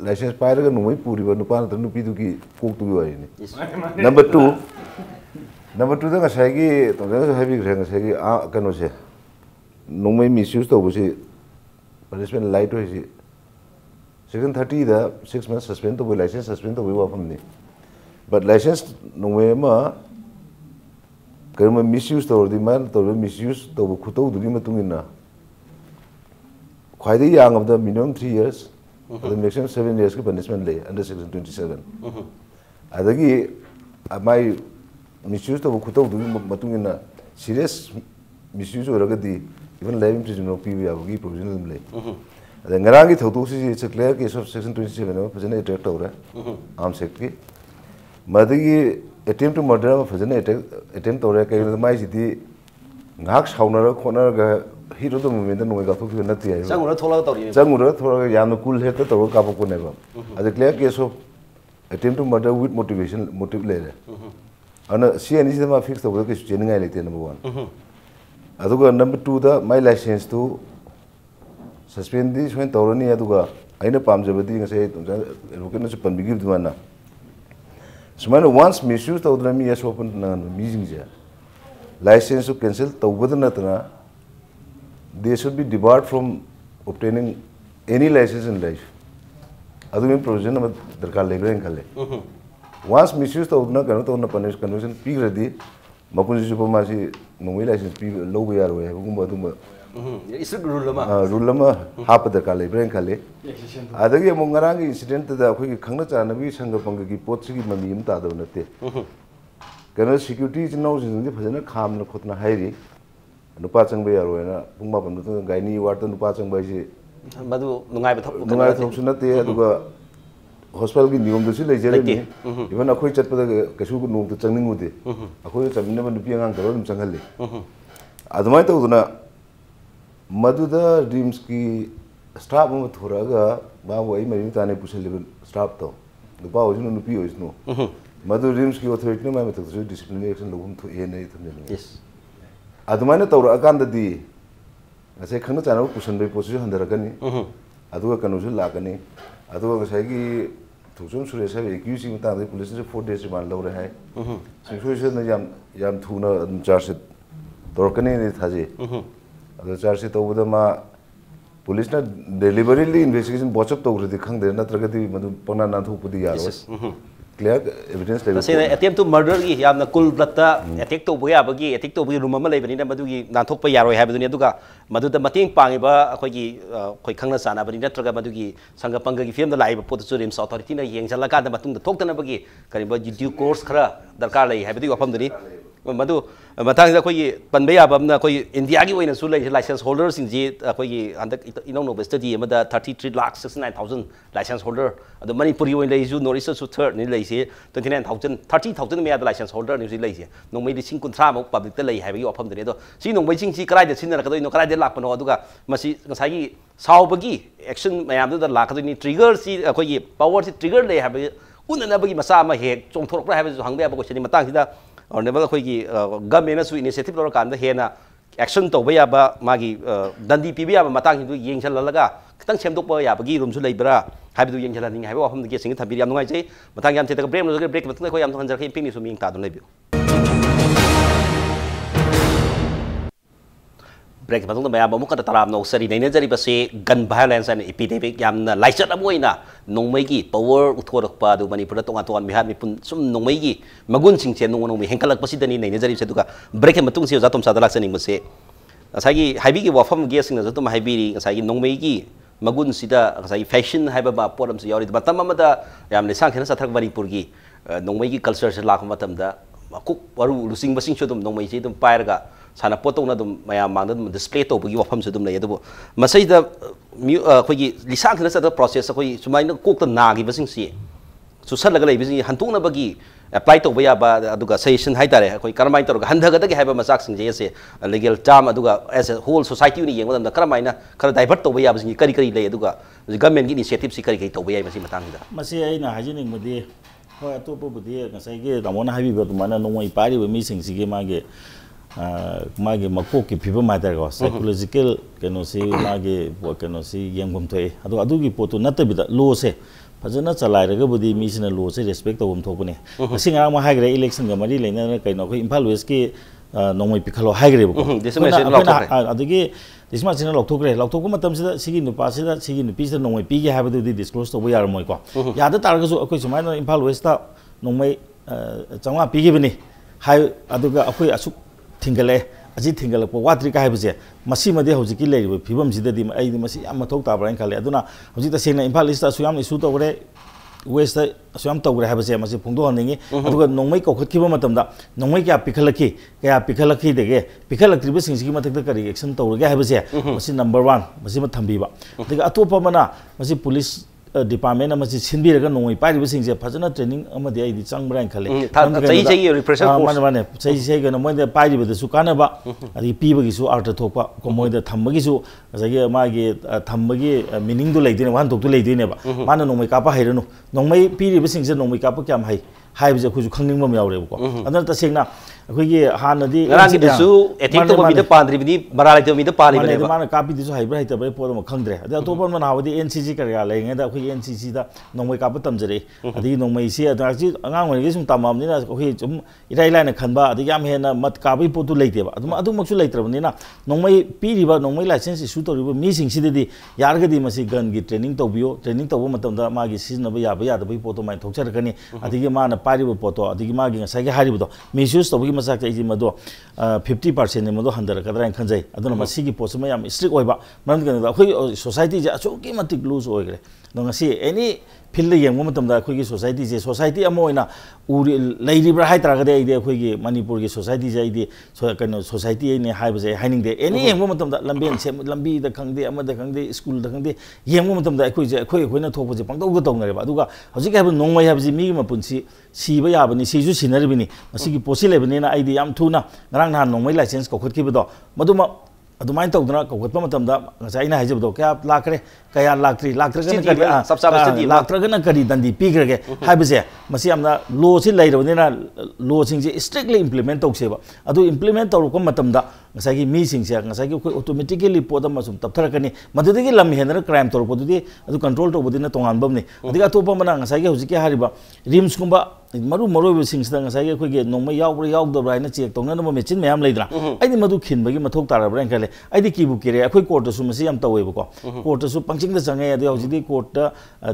license pai raga nungoi puri ba nupa na nupi du ki kok tu gi wari ni number 2 da ngasai gi to da heavy ngasai gi kano se nungoi misuse to busi punishment light ho si section 30 da 6 months suspend to license suspend to wa pham ni but license nungoi ma karma misuse to di man to misuse to khuto du gi matung ina khwai de yang of the minimum 3 years the maximum 7 years ki punishment lay under section 27 adagi amai misuse to khuto du matung ina serious misuse oraga di even life imprisonment pi ya gi provision lay ada ngarang gi thodu si it's a clear case of section 27 ma phajana attack tawra arm sect ki madagi attempt to murder ma phajana attempt tawra kai mai si di ngak sauna ra khona ga hero to movement no ga thok na ti ai changura thola tawri changura yam cool het to ka ko ne ba ada clear case of attempt to murder with motive le ana cni ma fix to ga ki chening ai le number 1 aduga number 2 da my license to suspend this when tawrani aduga aina pamjabadi ngasai advocate na panbi gi dumana smana once misuse tawdra mi yes open na meeting ja license to cancel tawbadna tana they should be debarred from obtaining any license in life adu me provision na darkar lebre khale once misuse tawdna kana to na punish conviction pi gradi मपुंसी चुप मासी नोंगई license पी लौब यारोय हाबगुम अदुम strict rule lama rule अमा हाप दरकार लेब्रेन खाले अदगी अमु ngarang gi incident da अखोई खंगना चानबी संग पंग की पोत की ममी हम तादव नते कनो सिक्योरिटी जिनौ जिनदि फजना खामना खोतना हाइरि नुपा चंगबे यारोयना पुंगबा पन गाइनी वार्त नुपा चंगबा से madu nungai ba nungai thok sunate aduga hospital gi niyom dusi lejereni even akhoi chatpada kasu ku nong to changningude akhoi chamina ba nupi angang karo dum changhale adumai tawduna maduda dreams ki staff ma thoraga ba wai mari tane pusaliba staff to nupa ojinu nupi ojinu madu dreams ki authority ma ma to disciplinary action logum to e nei thumne yes adumai na tawra akanda di ase khangna chana pusan be position handarakani aduga kanusu lakani aduga gasai gi Thokchom Suresh have accused him that the police 4 days remand low hai. Situation yam thuna charge torkani ni thaji. The charge over the ma police na deliberately investigation watch up to the khang de na tragati madu pona na thu pudi yaro. Clear evidence level. Say attempt to murder gi yam na kul blata attack to buya bagi attack to buya room ma lebani na madu gi na thok pa yaro ha badu duga madu da mating pangi ba akhoi gi khoi khangna sana bani na traga madu gi sanga panga gi film da lai ba pot su rim authority na yeng jala ka da matung da thok ta na bagi kari ba due course khara darkar lai ha badu afam dani madu matang da khoi pan ba ya ba na khoi India gi oina su lai license holders sing ji khoi gi andak inong no study ma da 33,69,000 license holder adu Manipur gi oina ju north su third ni lai se 29,000 30,000 me da license holder ni lai se nong mai sing kun tha ma public ta lai ha bagi afam dani do si nong mai sing si krai da sin na ka do no krai da lak pano aduga masi ngasai gi saw bagi action mayam da lak da ni trigger si khoi gi power si trigger lai ha bagi un na bagi masa ma he chong thorok ra ha bagi hang ba ko chini matang si da honorable khoi gi government su initiative lor kan da he na action to ba ya ba magi dandi pi ba matang hi du yeng chal laga kitang sem dok ba ya bagi room su lai bra ha bi du yeng chal ni ha ba hom gi sing thabi yam ngai chei matang yam che ta break no break matang khoi yam thon jar khi ping ni su ming ta do lai bi break matang ba ya ba mu ka taram no sari nei ne jari ba se gun violence and epidemic yam na laichat amoi na nongmai gi power uthorak pa du Manipur da tonga ton mihat mi pun sum nongmai gi magun sing che nong nong mi henkalak pasi dani nei ne jari se duka break matung se jatom sa dalak saning ba se asagi haibi gi wafam gi sing na jatom haibi ri asagi nongmai gi magun sida asagi fashion haiba ba poram se yori batam ma da yam le sang khena sa thak Manipur gi nongmai gi culture se lak matam da kuk waru lusing basing chodum nongmai se dum pair ga sana poto na dum maya mang dum display to bugi wafam se dum lai adu masai da khoi gi lisang khana sa da process khoi sumai na kok ta na gi basing si su sat laga lai bising hantung na bagi apply to baya ba aduga session hai tare khoi karamai tor ga handha ga da gi haiba masak sing je se legal term aduga as a whole society ni yeng da karamai na khara divert to baya bising kari kari lai aduga government gi initiative si kari kai to baya masi matang da masi ai na hajining mudi hoi atopo budi ngasai ge damona habi ba tumana nongoi pari ba mi sing si ge mage mage makok ki phiba matter go psychological keno si mage keno si yengum thoi adu gi potu natta bida lo se fajana chalai raga budi mi sina lo se respect to thokune singa ma hagre election ga mari leina kaino ko Imphal West ki nongmai pikhalo hagre ko adigi disma sina lokthokre lokthok matam sida sigi nupa sida sigi nupi sida nongmai pi ge habadu di disclose to yar moi ko yada targa su akoi sumai Imphal West ta nongmai changwa pi ge bini hai aduga akoi asuk tingale aji tingale po watri ka haibse masi made hauji ki leiri phibam sidadi ai masi am mathok ta brain khale aduna hauji ta sena Imphal East asuyam isu to gore west asuyam to gore haibse masi phungdo haningi aduga nongmai kokhat ki ba matam da nongmai kya pikhalaki dege pikhalak tribe sing sigi mathak da kari action to gore haibse masi number 1 masi ma thambi ba diga atopa mana masi police department amasi sinbiraga nongoi pairiba singje fajana training amadi ai di changbrain khale chai repression force mane chai ga moi da pairiba da su kana ba ari piba gi su art thokpa ko moi da thamma gi su asagi ma gi thamma gi meaning du leidine wan thok du leidine ba mana nongmai ka pa hairanu nongmai piriba singje nongmai ka pa kyam haibje khu ju khangning mam yaure ko adana ta sengna अखोगी हानदी Rangi दसु ethic तो मिद पांद्रि बिदि बरालाई तो मिद पारि बने माने copy दिसु हाइब्रा हाइता बे पोदम खंगद्रे अदा तोपन मन हावदी NCC करया लेंगे दा अखोगी एनसीसी दा नोंमै काप तमजरे अदि नोंमै से अदाजी अंगांग वनि सुम तमामनि ना अखोगी जुम इराइ लाइन खनबा अदि याम हेना मत काबी पोतु लेतेबा अदु मक्सु लेत्रबनि ना नोंमै पीरिबा नोंमै लाइसेंस इशू तोरिबा मी सिंग सिदि यारगदि मसि गन गी ट्रेनिंग तोबियो ट्रेनिंग तोबो मतम दा मागी सिजनबा याबा यादबा पोतो माइ थोक्चरकनि अदिगे माना पारिबो पोतो अदिगी मागी ngसाigi haribudo misuse tobi masakta iji mado 50% ne mado handarakadra khanjai aduna masigi posma yam strict oiba man gan da khoi society ja choki matik loose oigre no ngasi any field येंगो मतमदा अखोगी society से society अमोइना उरी लेरिब्रा हाइ तरागदे आइदे अखोगी मणिपुर की सोसाइटी जे आइदे कनो सोसाइटी ने हाइबसे हाइनिंगदे एनी येंगो मतमदा लंबेन से लंबी द खंगदे अमदा खंगदे स्कूल द खंगदे येंगो मतमदा अखोई जे अखोई होइना थोपजे पंगदौ तौनरेबा अदुगा हजिक हाइब नोंगमै हाइबजे मी मपुनसी सीबा याबनी सीजु सिनरबिनी मसिगी पोसि लेबनीना आइदे याम थुना नरांग ना नोंगमै licence कोखतकिबदो मदुमा अदुमाइन तौदना कोखतपा मतमदा ngsaina haijabdo kya lakre kaya laktragana laktragana kari dandi pigrage haibse masi amna law si lairabnina law singje strictly implement tawseba adu implement tawko matamda ngasagi mi singse ngasagi automatically poda masum taptharakani madudigi lam henra crime tawpodudi adu control tawbodina tonganbamni adiga topa mana ngasagi hujike hariba rims kumba maru maru singsta ngasagi khoige nongma yaubra yaudabra ina check tawna no machine mayam leidra aidi madu khinbagi mathok tarabra kale aidi kibu kire akhoi court su masi am tawebako court su pangching da changai adu hojidi court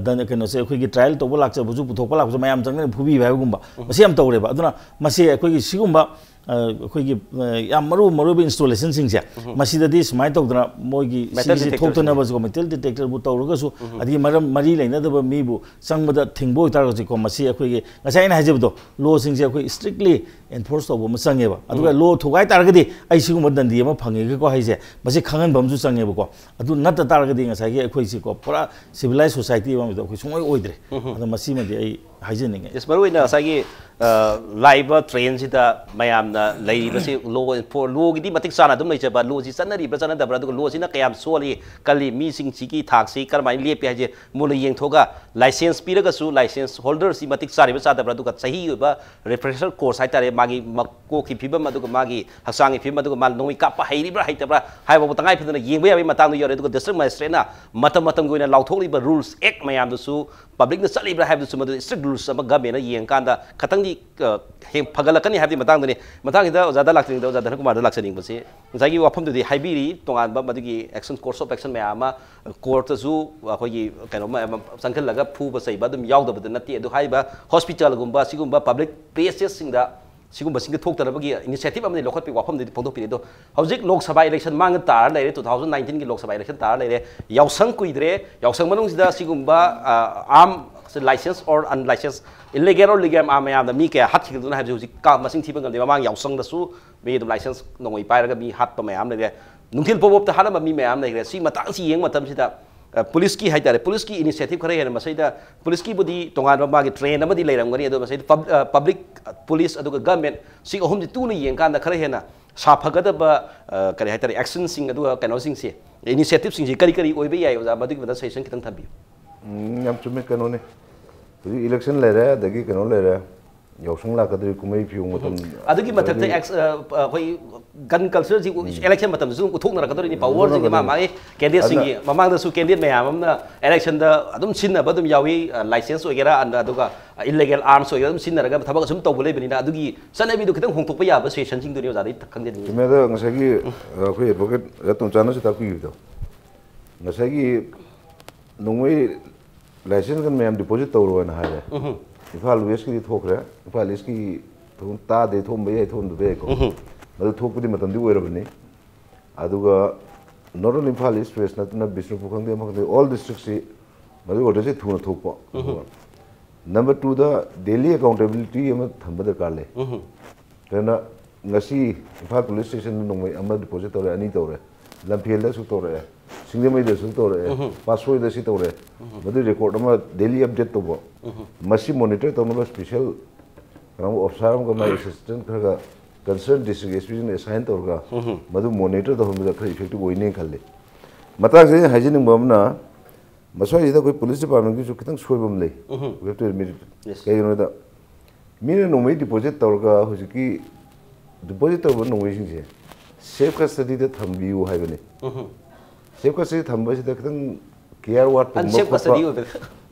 dan keno se akhoi gi trial tawba lakcha buju puthokpa lakcha mayam changai phubi bai gumba masi am tawreba aduna masi akhoi gi sigumba अखोगी yam Maru installation सिंगसे मसीददी सुमाय तौदना मोगी सिंगसे थोक्तनबसको metal detector बु तौरगसु अदि मरम मरी लेनदब मीबु संगबदा थिंगबो तारगसिको मसी अखोगी ngsaina हाइजबदो लो सिंगसे अखोई strictly enforce तौबो म संगेबा अदुगा लो थोगाय तारगदी आई सिगुम दंदी म फंगेगको हाइसे मसी खंगन बमजु संगेबको अदु नत तारगदी ngsaigi अखोइसिको पूरा सिविलाइज सोसाइटी बमदो अखोइ सुंगोय ओइद्रे अदु मसी मदि आई हाइजेनिंग इस मरुइना ngsaigi लाइव ट्रेन सिदा मयामना लैरिबसे लो फॉर लो गिदी मतिक साना दम लैजबा लो जि चनरिबा चनदबरा दुग लो सिना कयाम सोली कली मी सिंग सिकी थाक्सी करमाइ लेपे हाजे मुल येंथोगा लाइसेंस पिरगसु लाइसेंस होल्डर सि मतिक सारिबा चादबरा दुग सही ओबा रिफ्रेशर कोर्स हाइतारे मागी मको की फिबम मदुग मागी हसांगी फिबम मदुग मान नोइ कापा हाइरिबरा हाइतबरा हाइबो तंगाइ फिदना येंबा याबे मतांग योरे दुग डिस्ट्रिक्ट मजिस्ट्रेटना मतम मतम गोइना लाउथोलिबा रूल्स एक्ट मयाम दसु पब्लिक न चलिबरा हाइबदसु मदु स्ट्रिक्ट रूल्स अमा गवर्नमेंट येंग कांदा खतंगी फगलकनी हाबदी मतंगदनी मतंगदा ओजादा लाक्सिंग ओजा धन कुमार लाक्सिंग बसे जागी वाफमदुदी हाइबिरी तोंगान बा मदुगी एक्शन कोर्स ऑफ एक्शन मयामा कोर्टसु अखोगी कनो संखल लगा फुब सैबा दम यावदबद नति अदु हाइबा हॉस्पिटल गुम्बा सिगुम्बा पब्लिक प्लेसेस सिंगदा सिगुम्बा सिंग थोक्तरबगी इनिशिएटिव अमने लोखतपि वाफमदुदी फोंदोपिरिदो हौजिक लोकसभा इलेक्शन मांग तार लेरे 2019 की लोकसभा इलेक्शन तार लेरे यावसंग कुइद्रे यावसंग मनुंगसिदा सिगुम्बा आर्म लाइसेंस और अनलाइसेंस इलीगल और लीगल आम मी क्या हाथीदना है का मसिंग थीब गमदे ममांग यावसंगदसु मी दम लाइसेंस नोंगै पाइरगा मी हातप मयाम लेरे नुंथिल पोबोबता हानबा मी मयाम लेरे सी मतांग सी येंग मतमसिदा पुलिस की हाइतारे पुलिस की इनिशिएटिव खरे हेन मसैदा पुलिस की बुदी तोंगान मागी ट्रेन अमदी लेरंगनी अदो मसैदा पब्लिक पुलिस अदुगा गवर्नमेंट सी अहुम तुन येंग कांदा खरे हेना साफगदबा करे हाइतारे एक्शन सिंग अदुगा कनो सिंग से इनिशिएटिव सिंग करी करी ओइबे याय ओजा मदुगी बदा सेशन कितंग थबी यम चुमे कनो ने इलेक्शन ले रहा है दगी कनो ले रहा है यावसंग लाकदरी कुमै फिउ मतम अदुगी मथकते होय गन कल्चर जी इलेक्शन मतम जु उथोकना रकदरी पावर जी मा मागे कैंडिडेट सिंग ममांग दसु कैंडिडेट मयाम हमना इलेक्शन दा अदुम सिन्ना बदुम यावी लाइसेंस वगैरह अन अदुगा इलीगल आर्म्स वगैरह अदुम सिन्ना रगा थबक असुम तौबले बनिना अदुगी सनबी दु खितंग होंथोकपा याबा सेशन सिंग दुनिया जादि खंगे नि मेदा ngsaigi khoi advocate raton chana se tapi do ngsaigi nongoi licence का मैम डिपॉजिट तौर ना है इफाल वेस्ट की थोकरे इफाल इसकी थोन ता दे थोम बे थोन दे को मदु थोकपदि मतम दि ओइरबनी अदुगा not only Imphal east west नतना बिष्णुपुर खंगदे मखदे ऑल डिस्ट्रिक्ट से मदु ऑर्डर से थुन थोकपो नंबर 2 द डेली अकाउंटेबिलिटी हम थंब दरकार ले तना ngasi इफाल पुलिस स्टेशन नोंमै अमा डिपॉजिट तौर अनि तौर लमफेल दा सु तौर सिंगमई दसु तौर पासोय दसि तौर मदु रिकॉर्ड अमा डेली अपडेट तौबो मसी मॉनिटर तौनबा स्पेशल राम ऑफिसर हम माय असिस्टेंट खगा कंसर्न डिस्ट्रिक्ट एसपी ने असाइन तौरगा मदु मॉनिटर तौनबा खै इफेक्टिव ओइने खल्ले मताग जे हाइजिनिंग बमना मसोय इदा कोई पुलिस डिपार्टमेंट की खितंग सोयबम ले वी हैव टू एडमिट कई नो दा मीने नोमै डिपॉजिट तौरगा हुजिकी डिपॉजिट तौर नोमै सिंसे सेफ कस्टडी द थंबियु हाइबने सेफ कस्टडी थंबसिदा खितंग केयर वाट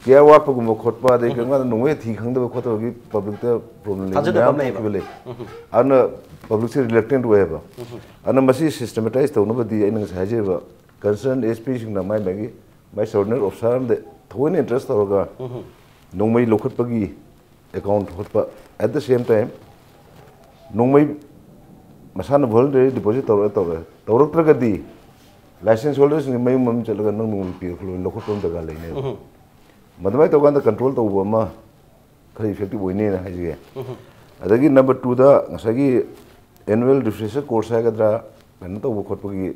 केयर वाट पगुम खोटपा दे कंगा नोंगे थी खंगदब खोटबगी पब्लिक द प्रॉब्लम ले अन पब्लिक से रिलेक्टेंट वेबा अन मसी सिस्टमैटाइज तौनबदी इन हाइजेबा कंसर्न एसपी सिंगना माय माय सर्डिनर ऑफिसर दे थोइन इंटरेस्ट तौरगा नोंमै लोखटपगी account hotpa at the same time nongmai masana voluntary deposit tawrak license holders ni may mam chalaga nang nung pi khlo lo khotom daga leine madmai to ganda control to ma khari effective hoine na haji adagi number 2 da ngasagi annual refresher course ha gadra kan to khotpagi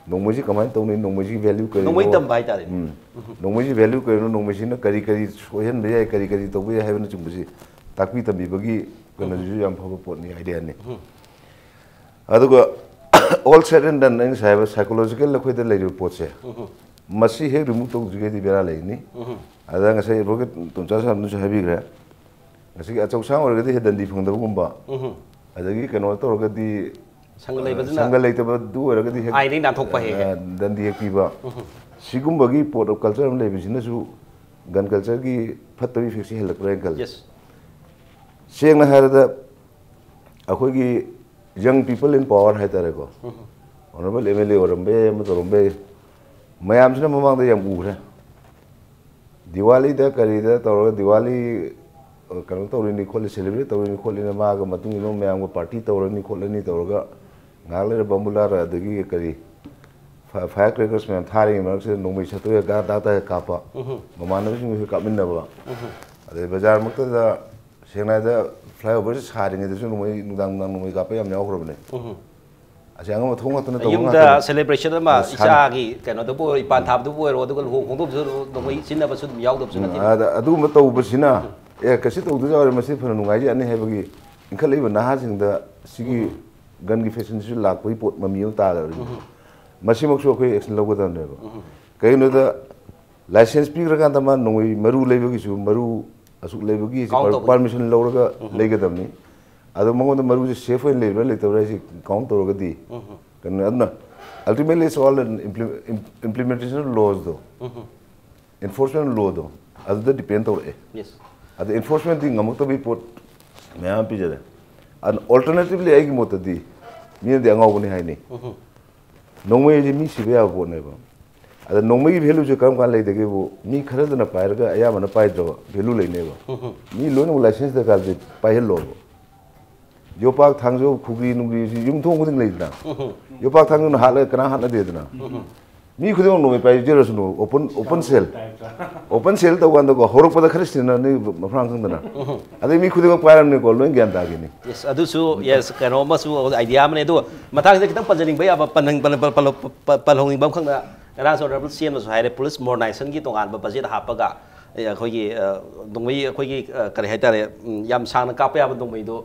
nongmoji kamai to ni nongmoji value kari nongmoi tam bai tare nongmoji value kari no nongmoji na kari sohen be kari to be ha na chumbuji takpi tambi bagi kana ju yam phaba pot ni idea ni aduga all said and done in psychological la khoida lai report se masi he remove to juge di bera lai ni ada nga sai rocket tumcha sam nu habi gra asi achau sang or gadi hedan di phang da gumba adagi kano to ro gadi sangal lai ta ba du or gadi ai ding nam thok pa he dan di pi ba sigumba gi pot of culture am lai bisina su gun culture gi phattawi fixi helak rangal yes seng na harada akhoi gi young people in power hai tare ko honorable MLA orombe matorombe mayam sina mamang da yam ure diwali da kari da tawra diwali kan tawri ni kholi celebrate tawri ni kholi na ma ga matung no mayam ko party tawra ni kholani tawra ngale bambula ra dagi kari firecrackers me thari ma se nongmai chatu ga data kapa mamana sing ka min na ba ade bazar mukta da sena da flyover saring it so nung ka pa yam yaw khro bne asang ma thong atna to yum da celebration ma isa gi kano do bo ipan thab do bo ro do hong do do mai sinna ba su yaw do su na adu ma to basina e kasi to do jawre masi phana nungai ji ani hai bagi inkhal iba na ha sing da sigi gan gi fashion su lak poi pot ma miu ta da masi mok so khoi action logo da ne ba kai no da license pi ra kan da ma nungoi maru lei bagi su maru asuk lebagi permission lawraga legadamni adu mangon maru safe and level letabra si count torogadi kan adna ultimately it's all an implementation of laws though enforcement law though adu the depend on yes adu enforcement thing ngamuk to be put mayam pi jare and alternatively ai gi motadi mi de angau ni haini nongmei ji mi sibe ya bo ne ba ada nongmei value je kam kan lai de ge bo mi khara na pai ga aya mana pai do value lai ne ba mi loan license da ka je pai lo yo pak thang jo khugri nungri yum thong khuding lai na yo pak thang na hala kana hala de na mi khudong nongmei pai je ras no open sale to gan do horok pada christian na ni mafrang khang na ada mi khudong pai ram ne ko loin gyan da gi ni yes adu su yes kano ma su idea mane do mathang se kitang panjaning bai aba panang palhong bam khang na Rang so double CM so hire police modernization ki tongan ba budget hapaga khoi gi dongmei khoi gi kare hai tare yam sang na ka pa ya dongmei do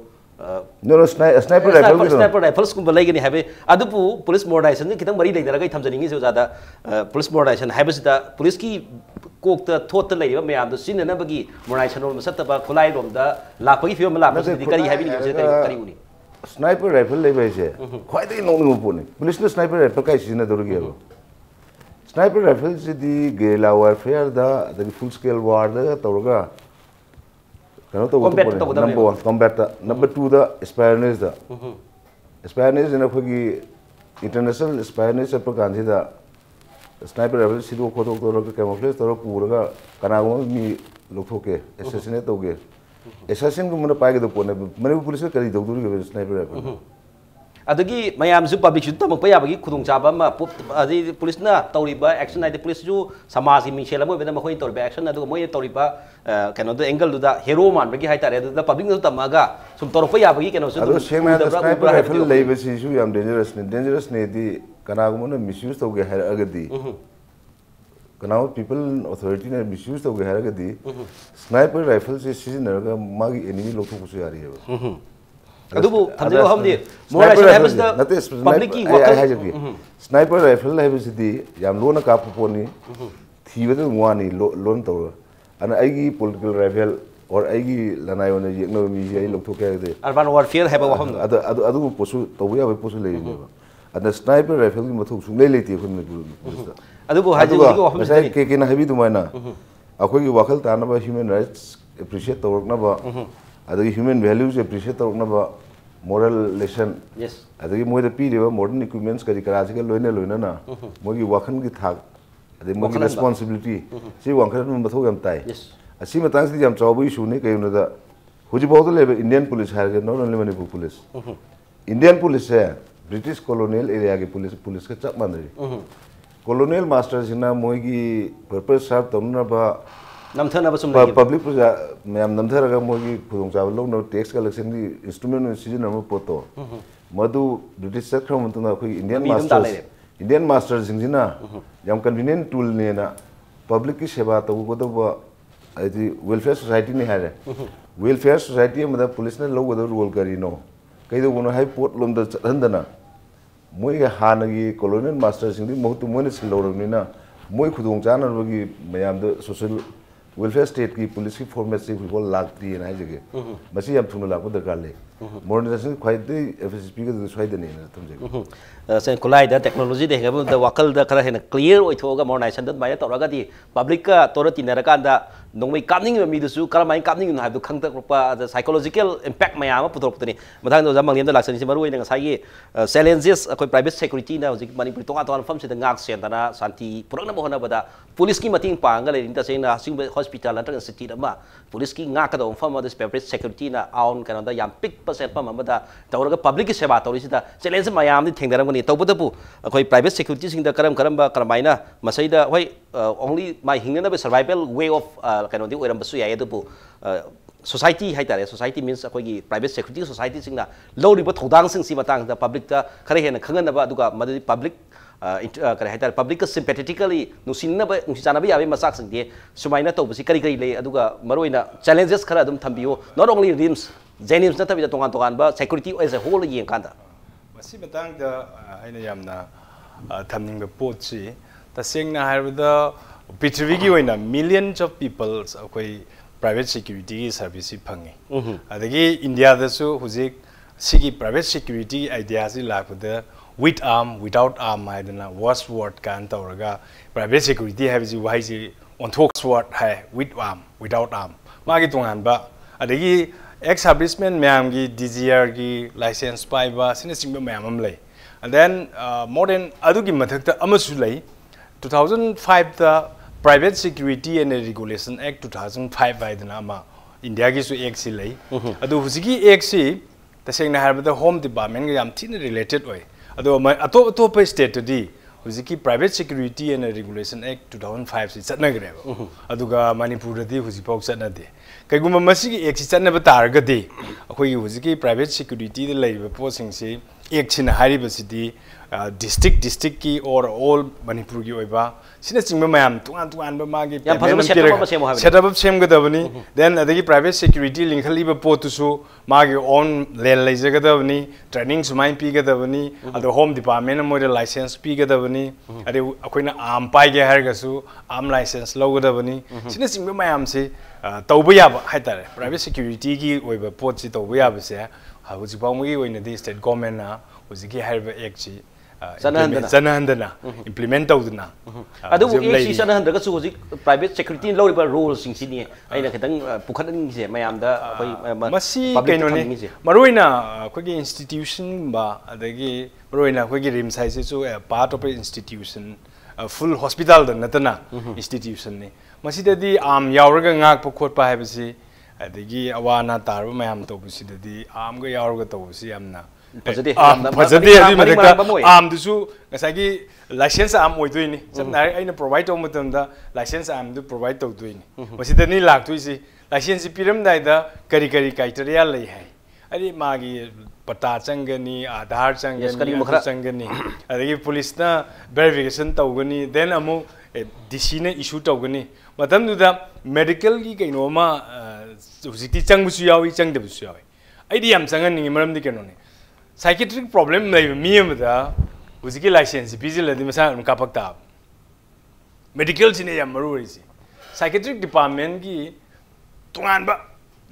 no sniper rifles kum balai gi ni habe adupu police modernization ki kitang mari dai dara gai thamjani gi so jada police modernization habe sida police ki kok ta thot ta lai ba me am do sin na bagi modernization rom sat ba khulai rom da la pa gi fiom la pa di kari habe ni se kari uni sniper rifle lai ba se khoi dai no no pu ni police no sniper rifle kai sin na dor gi ba sniper rifles di guerrilla warfare da full scale war da tawraga kano to number 1 combat number 2 da espionage da espionage na khogi international espionage per kanji da sniper rifle sido khotok to ro camouflage to ro puraga kana go mi lokhoke assassinate to ge assassin ko mana pai ga do pone Manipur police kari do ge sniper rifle adagi mayam su public su tamak pa ya bagi khudung chaba ma adi police na tawriba action ai police ju samaj mi chela mo bena khoi torba action adu mo ye tawriba kano do angle da hero man bagi hai tare da public no tamaga sum torpa ya bagi kano su adu sengna da sniper rifle leiba si su yam dangerous ne di kana go mo misuse to ge har agadi kana people authority ne misuse to ge har agadi sniper rifle se season ga magi enemy lokho ku su yari hai adubu thamjelo hamdi modernization habis da public ki sniper rifle habis di yam lona ka poni thibe da ngwani lon to ana aigi political rival or aigi lanai ona yekno mi ai lokto ka de urban warfare haba wa ham adu posu to ya ba posu le ni ana sniper rifle ki mathu sung le le ti khun adubu haji ko ham sai ke na habi du mana akhoi gi wakal ta na ba human rights appreciate to na ba adagi human values appreciate to na ba moral lesson yes adagi moi da pi de modern equipments kari karachi ka loina na moi gi wakhan gi thak adagi moi gi responsibility si wakhan ma tho yam tai yes asi matang si jam chawbu issue ne kai no da हुजी बहुत लेबे Indian police है not only Manipur police Indian police है British colonial area के police के चप मान रही colonial master सिना मोगी पर्पस सर्व तमना बा नमथना बसुम पब्लिक प्रजा मैम नमथरगा मोगी खुदोंचाब लोग टैक्स कलेक्शन की इंस्ट्रूमेंट सीजन हम पोतो मधु ब्रिटिश सख्र मंतना कोई इंडियन मास्टर सिंजिना यम कन्वीनियंट टूल ने ना पब्लिक की सेवा तो वो वेलफेयर सोसाइटी ने है वेलफेयर सोसाइटी में पुलिस ने लोग रोल करी नो कई दो हाई पोट लोम चलना मोई हानगी कॉलोनियल मास्टर सिंह बहुत मोने सिलौरबनीना मोई खुदों चानबगी मैम सोशल वेलफेयर स्टेट की पुलिस की फॉर्मेट से लाती है जगह मसी हम थुना लाप दरकार ले मॉडर्नाइजेशन खाइदे एफएसपी के स्वाइदने तुमजे से कुलाइदा टेक्नोलॉजी दे हेब द वकल द खरा हेन क्लियर ओइथोगा मॉडर्नाइजेशन द माय तौरगादी पब्लिक का तौर तिनरकांदा नोंमै कामनिंग मीदुसु करमाय कामनिंग हाइदु खंगतकपा द साइकोलॉजिकल इंपैक्ट मयाम पुथोरपतनी मथांग दो जमंगलियम द लाक्सनि मरु ओइना साइ चैलेंजेस अखोय प्राइवेट सिक्योरिटी ना हजिक मणिपुर तोंगा तोंगा फम से गाक सेंदना शांति पुरकना बहना बदा पुलिस की मतिंग पांगा लेरिन तसेना सिंग हॉस्पिटल नत्रग सिटी मा पुलिस की गाक दो फम द प्राइवेट सिक्योरिटी ना आउन कनो द याम पिक परसेंट पम अमदा तौरगा पब्लिक की सेवा तौरिसिदा चैलेंज मयाम दि थेंगदरमनि तौबदबु अखोय प्राइवेट सिक्योरिटी सिंग द करमाइना मसैदा होय ओनली माय हिंगना सर्वाइवल वे ऑफ कनो दि ओरमबसु याय दबु सोसाइटी है तारे सोसाइटी मीन्स अखोई प्राइवेट सिक्योरिटी सोसाइटी सिंगना लौरिबो थौदांग सिंग मतंग द पब्लिक दा खरे हेन खंगनबा दुगा मदि पब्लिक करे है तारे पब्लिक सिंपैथेटिकली नुसिनबा नुसिचानबा याबे मसाक सिंगे सुमाइना तौबसि करी करी ले अदुगा मरोइना चैलेंजेस खरा अदुम थंबियो नॉट ओनली रिम्स जेनिम्स नतबि तोंगान तोंगान बा सिक्योरिटी एज अ होल यें कांदा मसी मतंग दा आइना यामना थमनिंग पोटसी तसेंगना हायबदा पृथ्वी की ओइना मिलियंस ऑफ पीपल्स अखोई प्राइवेट सिक्योरिटी की सर्विस फंगे अदगी इंडिया दसु हुजिक सिगी प्राइवेट सिक्योरिटी आइडिया से लापद विथ आर्म विदाउट आर्म हाइदना वास वर्ड कान तौरगा प्राइवेट सिक्योरिटी है वाई से ऑनथोक्स वर्ड है विथ आर्म विदाउट आर्म मागी तोंगानबा अदगी एक्स सर्विसमैन मैम की डीजीआर की लाइसेंस पाइबा सिने सिंग मैम हम लay and then more than adugi mathakta amasu lay 2005 the Private Security and Regulation Act 2005 haidana ama India gi su act si lay adu husigi act si tasengna harba Home Department ga yam thin related oi adu atop state di husigi Private Security and Regulation Act 2005 si chatna greba aduga Manipur di husi pau chatna de kaiguma masigi act si chatna ba targa de akoi husigi private security de lay ba posing si act sin hariba si di district की और all Manipur की ओइबा सिने चिंग मैम तुआन मागी setup same गदबनी then अदगी प्राइवेट सिक्योरिटी लिंखलीबा पोतुसु मागी ओन लेन लेजगदबनी ट्रेनिंग सुमाइन पी गदबनी अद होम डिपार्टमेंट मोर लाइसेंस पी गदबनी अदे अखोइना आम पाइगे हरगसु आम लाइसेंस लौगदबनी सिने चिंग मैम से तौबा याबा हाइतारे प्राइवेट सिक्योरिटी की ओइबा पोत से तौबा याबसे हौजिबाउमगी ओइना दि स्टेट गवर्नमेंट ना हौजिगी हरबा act Sanandana implement tawduna adu AC sanandra ga su hoji private security loriba role sing sini aina khitang pukhaning je mayam da koi masi kaino ni maroina koi gi institution ba adagi maroina koi gi rim size su part of a institution full hospital da natana institution ni masi da di am yauraga ngak pokhot pa habisi adagi awana tarba mayam tawbusi da di am ga yauraga tawbusi amna फजदे अदि मदका आम दुसु गसागी licence आम ओइदोइनी सबना आइना provide तौ मतमदा licence आम दु provide तौदोइनी मसिदनी लाक्तोइसी licence पिरम दाइदा करी करी क्राइटेरिया लई है अदि मागी पता चंगनी आधार चंगनी अदगी पुलिस ना वेरिफिकेशन तौगनी देन अमु डीसी ने इशू तौगनी मतम दुदा मेडिकल की कइनोमा हुजिति चंगबुसु यावी चंगदबुसु यावी आइदि याम चंगनी मरमदि केनोने psychiatric problem lai mi amda huziki license pizil ladi masa kapakta medical sine yam maruri si psychiatric department ki tungan ba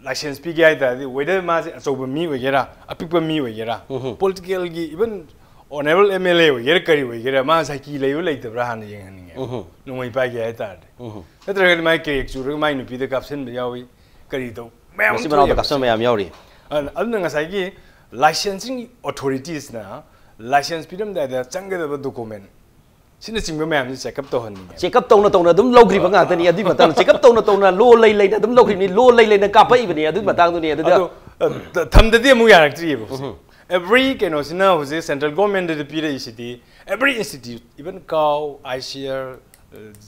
license pi gai da whether ma asoba mi wegera apikpa mi wegera political ki even honorable MLA wegera kari wegera ma saki layu leitabra han yeng nungoi pa gai ta natra mai ke chu mai nu pi da caption ba yawi kari to mayam si bana da caption mayam yawi adna ngasai ki licensing authorities na license pidam da changada document cine Ching ma'am checkup तो Honey checkup तौना दम लौग्री बंगा तनी अदि मतang checkup तौना लो लई दम लौग्री नि लो लई कापई बनी अदि मतang दुनी अदि थमददी अमु यारक्ट्री every keno sina hose central government de pire city every institute even cow ICR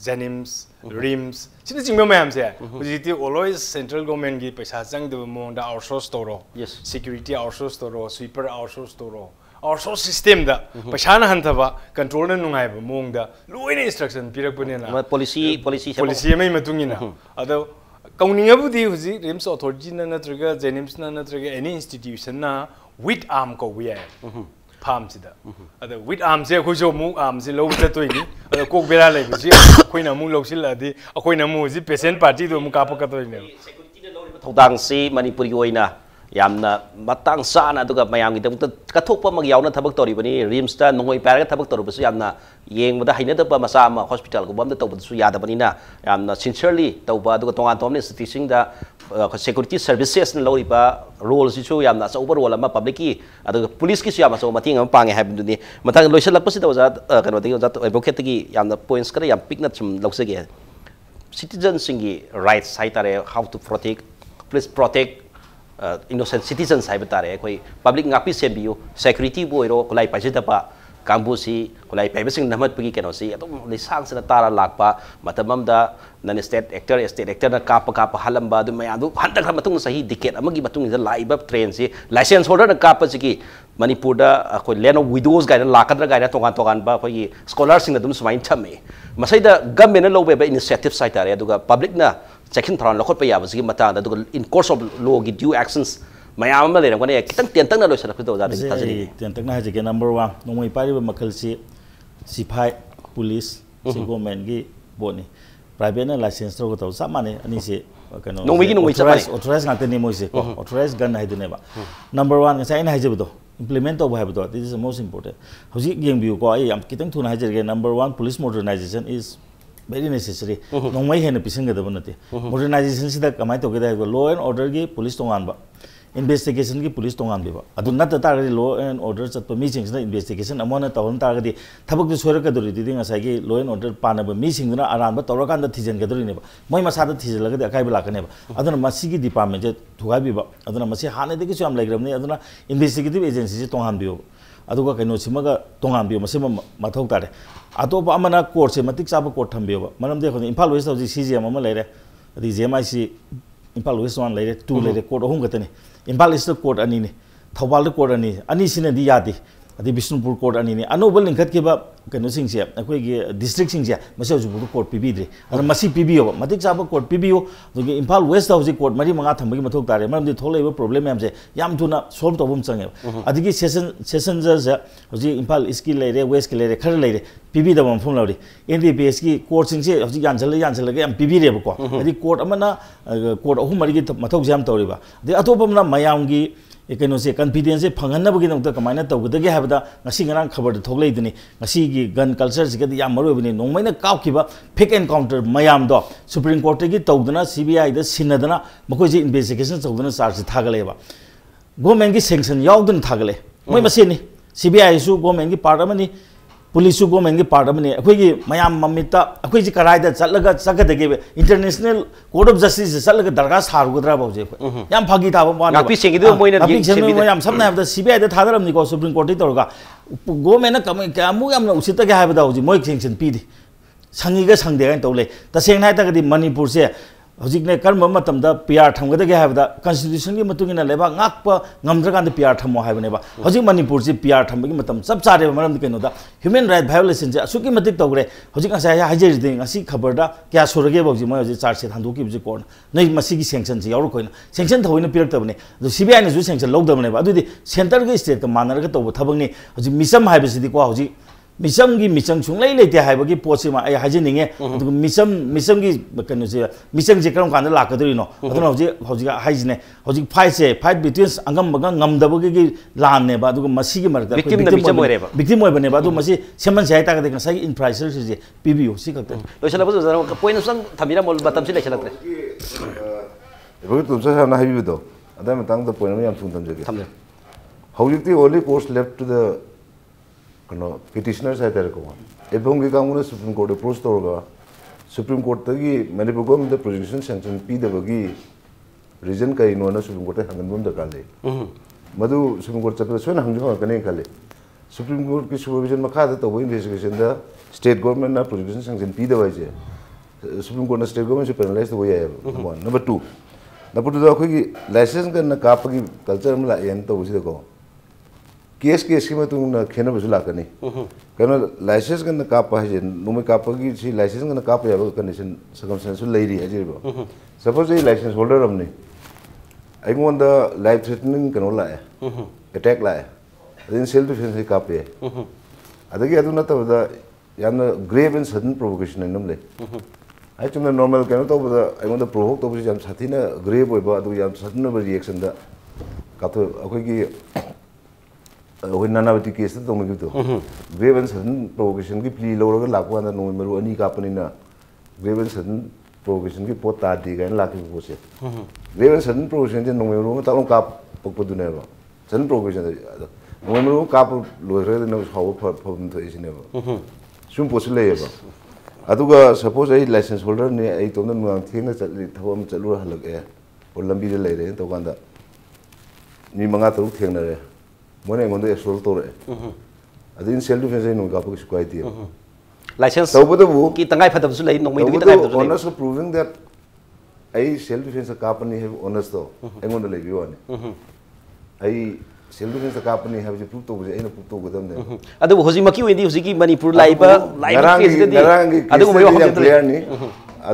Jenims rims sina jingma mayam se hojiti always central government gi paisa chang de mong da outsource toro yes security outsource toro sweeper outsource toro outsource system da paisa na hanthaba control na nungai ba mong da loina instruction pirak pune na policy mai matungina ado kauninga budi hoji rims authority na natraga Jenims na natraga any institution na with arm ko we are palm sida ada with arm se khoi so mu arm se lo ta toi ni ada kok bera lai bi khoi na mu lo sil adi khoi na mu ji patient party do mu ka pa ka toi ne security na lo thodang si manipuri oina yamna matang sana aduga mayam gi dam ka thokpa mag yauna thabak tori bani rims ta nongoi para thabak tor bu su yamna yeng bada haina da pa masa ma hospital ko bam da tob su yada bani na yamna sincerely toba aduga tongan tomne station da security services na lo iba role si chu yamna sa over role ma public ki aduga police ki su yamma so mating am pange ha du ni matang loisal lak pasi da za kan wati za advocate ki yamna points kara yam pick na chum loksege citizens singi rights saitare how to protect please protect innocent citizens hai batare koi public ngapi sembiu security boiro kolai pajidapa kambusi kolai paibasing namat pagi keno si atom lisang sana tara lakpa matamam da nan state actor na kapa halamba du mayadu handak matung sahi diket amagi matung da laiba train si license holder na kapa siki manipur da koi land of widows guide lakadra guide tongan ba koi scholars sing dum sumain chame masai da government na lobe ba initiative site are aduga public na section thron lokot pa yaba sigi mata da in course of law gi due actions mayam ma le ngone kitang tiantang na loisala pito za de thajini tiantang na haje number 1 nongoi pari ba makal si sipai police si government gi boni private na license ro to sa mane ani se kano nongoi chamai authorized ngate ni moi se ko authorized gun hai dune ba number 1 ngai na haje bdo implement to ba bdo this is the most important hoji yeng biu ko ai am kitang thuna haje ge number 1 police modernization is very necessary nongmai hena pisanga da banate modernization sida kamai to geda law and order gi police tongan ba investigation gi police tongan bi ba adu nat ta ga law and order chat pa meeting na investigation amona tawon ta ga di thabak du soira ka duri di ngasai gi law and order pa na ba meeting na aran ba tawra kan da thijen ga duri ne ba moi masa da thijel ga da kai ba ka ne ba aduna masi gi department je thuga bi ba aduna masi hane de gi su am laigram ne aduna investigative agency je tongan bi aduga kaino simaga tongan bi masima mathau tare atopa amana court se matik saba court thambe ba manam de khoni imphal west ji cgm ama leire adi jmic imphal west 1 leire 2 leire court ahum gatani imphal east court ani ne thawal court ani sine di yadi adi bishnupur court ani ne anobal lingkhat ke ba kaino sing se akoi ge district sing se masau ju court pb dre ana masi pb yo matik saba court pb yo doge imphal west ji court mari manga thambagi mathok tare manam de tholai ba problem yam se yam thuna solve to bum change adi gi session judge hoji imphal east ki leire west ki leire khar leire pb da bam phum lauri ndps ki court sing se hoji yansal ga yam pb re ba ko adi court amana court ahum mari gi mathok jam tori ba de atopam na mayam gi kano se confidence phangan bagi nong ta kamaina tawgdage habda ngasi ngarang khabar thoglei dini ngasi gi gun culture se ga yam maru bini nongmaina kaukhiba fake encounter mayam do supreme court gi tawdana cbi da sinadana makoi ji investigation tawdana charge thagale ba government gi sanction yaudun thagale moi maseni cbi su government gi part amani police su government gi part amani akoi gi mayam mamita akoi ji karai da chatlaga chakadage international court of justice chatlaga darga sarugudra bauje yam phagi ta ba na pi sengi do moina yam samna habda cbi da thadaram ni ko supreme court torga government na kamu yam na usita ga habda uji moi sanction pi di sangi ga sangde ga tole ta seng nai ta ga di manipur se hojik ne karma matam da pr thamgada ga habda constitution gi matungina leba ngakpa ngamdra kan da pr thamo haibane ba hojik manipur se pr thambagi matam sab chare maram keno da human right violation je asuki matik togre hojik asa hajer de ngasi khabar da kya sorage bauji moi hojik charge thandu ki bji korn nei masi gi sanction je yaur koina sanction thoina pirak tabne do cbi ne ju sanction logdam ne ba adu di center gi state ka manar ga tob thabang ni hojik misam haibasi di ko hojik misam gi misam chunglai leite haibagi pochi ma ai hajininge adu misam gi kanu se misam je karam kan la kadri no adu hojik haijine hojik fight between angam baga ngamdabagi gi lan ne ba adu masi gi mar victim oi bane ba adu masi seman sai ta ga de sai in price se pbu si ka lo sala bu zara point sam thamira mol batam si le chalatre ebu tumsa sana habi do adam tang the point yam thun tam jage hojik the only post left to the kano petitioners hai tar ko ebong gi kang na Supreme Court approach tor ga Supreme Court tagi Manipur government the projection sanction pi da bagi reason kai no na Supreme Court hangan bum da kale madu Supreme Court chapter so na hangjong ka ne kale Supreme Court ki supervision makha da to investigation da state government na projection sanction pi da bai je Supreme Court na state government se penalize to ya number 2 number 2 da khoi license ka na ka pa ki culture ma la en to busi da ko case case की मतलब खेना बस लाकनी करना licence करना कापा है नुमे कापा की सी licence करना कापा यार condition circumstance ले रही है जी बो सपोज ये लाइसेंस होल्डर हमने I want the life threatening कनो लाए अटैक लाए दिन सेल्फ डिफेंस है कापे अदगी अदु न तब द यान ग्रेव एंड सडन प्रोवोकेशन नमले आई चुना नॉर्मल कनो तो बद आई वांट द प्रोवोक तो बस यान साथी न ग्रेव होइबा अदु यान सडन रिएक्शन द कातो अखोई की नानावती केस तो मैं तो ग्रेव एंड सडन प्रोवोकेशन की प्ली लौरगा लाको आना नो मरु अनि कापनिना ग्रेव एंड सडन प्रोवोकेशन की पोत तादी गान लाके पोसे ग्रेव एंड सडन प्रोवोकेशन जे नो मरु मा तालो काप पकपदुने बा सडन प्रोवोकेशन नो मरु काप लोरे न हाउ फम तो इसिने बा सुम पोसले बा अदुगा सपोज आई लाइसेंस होल्डर ने आई तो न थेंग चलि थवम चलु हलक ए और लंबी दे लेरे तो कांदा नि मंगा तो थेंग रे मोने गोंदे एक्सोल तोरे अदिन सेल्फ डिफेंस नो का पक स्क्वाइ दियो लाइसेंस तो बदबु की तंगाई फदब सु लई नोंमै दि तंगाई फदब owners proving that I self defence company have owners तो एंगोंद ले बियो ने I self defence company have जे प्रूव तो बजे एना प्रूव तो गदम ने अदु होजि मकी वेंदी होजि की मणिपुर लाइबा केस दे अदु मयो हम क्लियर नि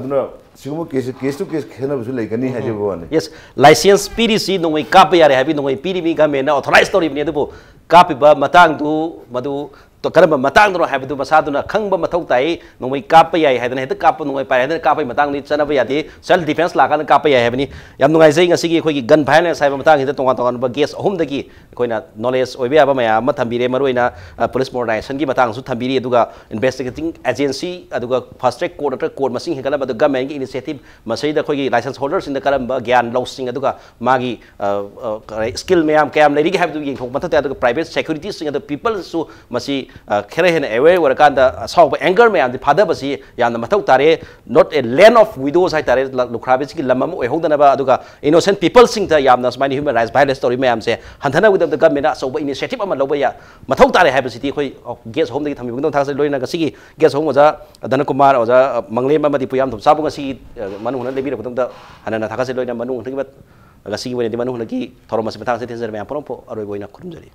अदुना सिगुम केस टू केस खेना बसु लेगनी है जे बोने यस लाइसेंस पीडीसी नोंमै काप यारे हाबि नोंमै पीडीबी गवर्नमेंट ऑथराइज तोरि बने दबो कापिबा मतांग दु मदु तो करम मतांग दरो हाबि दु मसादुना खंगबा मथौ ताई नोंमै काप याय हायदन हेत काप नोंमै पाय हायदन काप मतांग नि चनबा यादे सेल्फ डिफेंस लागान काप याय हाबिनी याम नुगाय जै ngasi gi खोगी गन वायलेंस हायबा मतांग हित तोंगा तोंगा बा गेस अहुम दगी कोइना नॉलेज ओइबे याबा मया म थंबिरे मरोइना police मोडराइजेशन gi matang su thambiri aduga investigating agency aduga fast track court atra court masing hegala badu government gi initiative masai da khogi license holders in the karamba gyan losing aduga magi skill mayam kayam lady gi habdu gi thok mathate aduga private security sing the people su masi khere hen aware warakanda saw anger mayam the father basi yan mathau tare not a land of widows hai tare lukrabis gi lamam oi hodana ba aduga innocent people sing the yamna smani human rights violence story mayam se hanthana with the government so initiative ama loba ya mathau tare hai basi khoi guest home dagi thami bungdong thak se loina ga sigi guest home oja Dhana Kumar oja Manglem amadi Puyam Tomcha bunga sigi Manung na lebi ra bungdong da hanana thak se loina Manung thagi ba ga sigi wene di Manung na gi thorom se thak se tenzer mayam porom po aroi boina khurumjari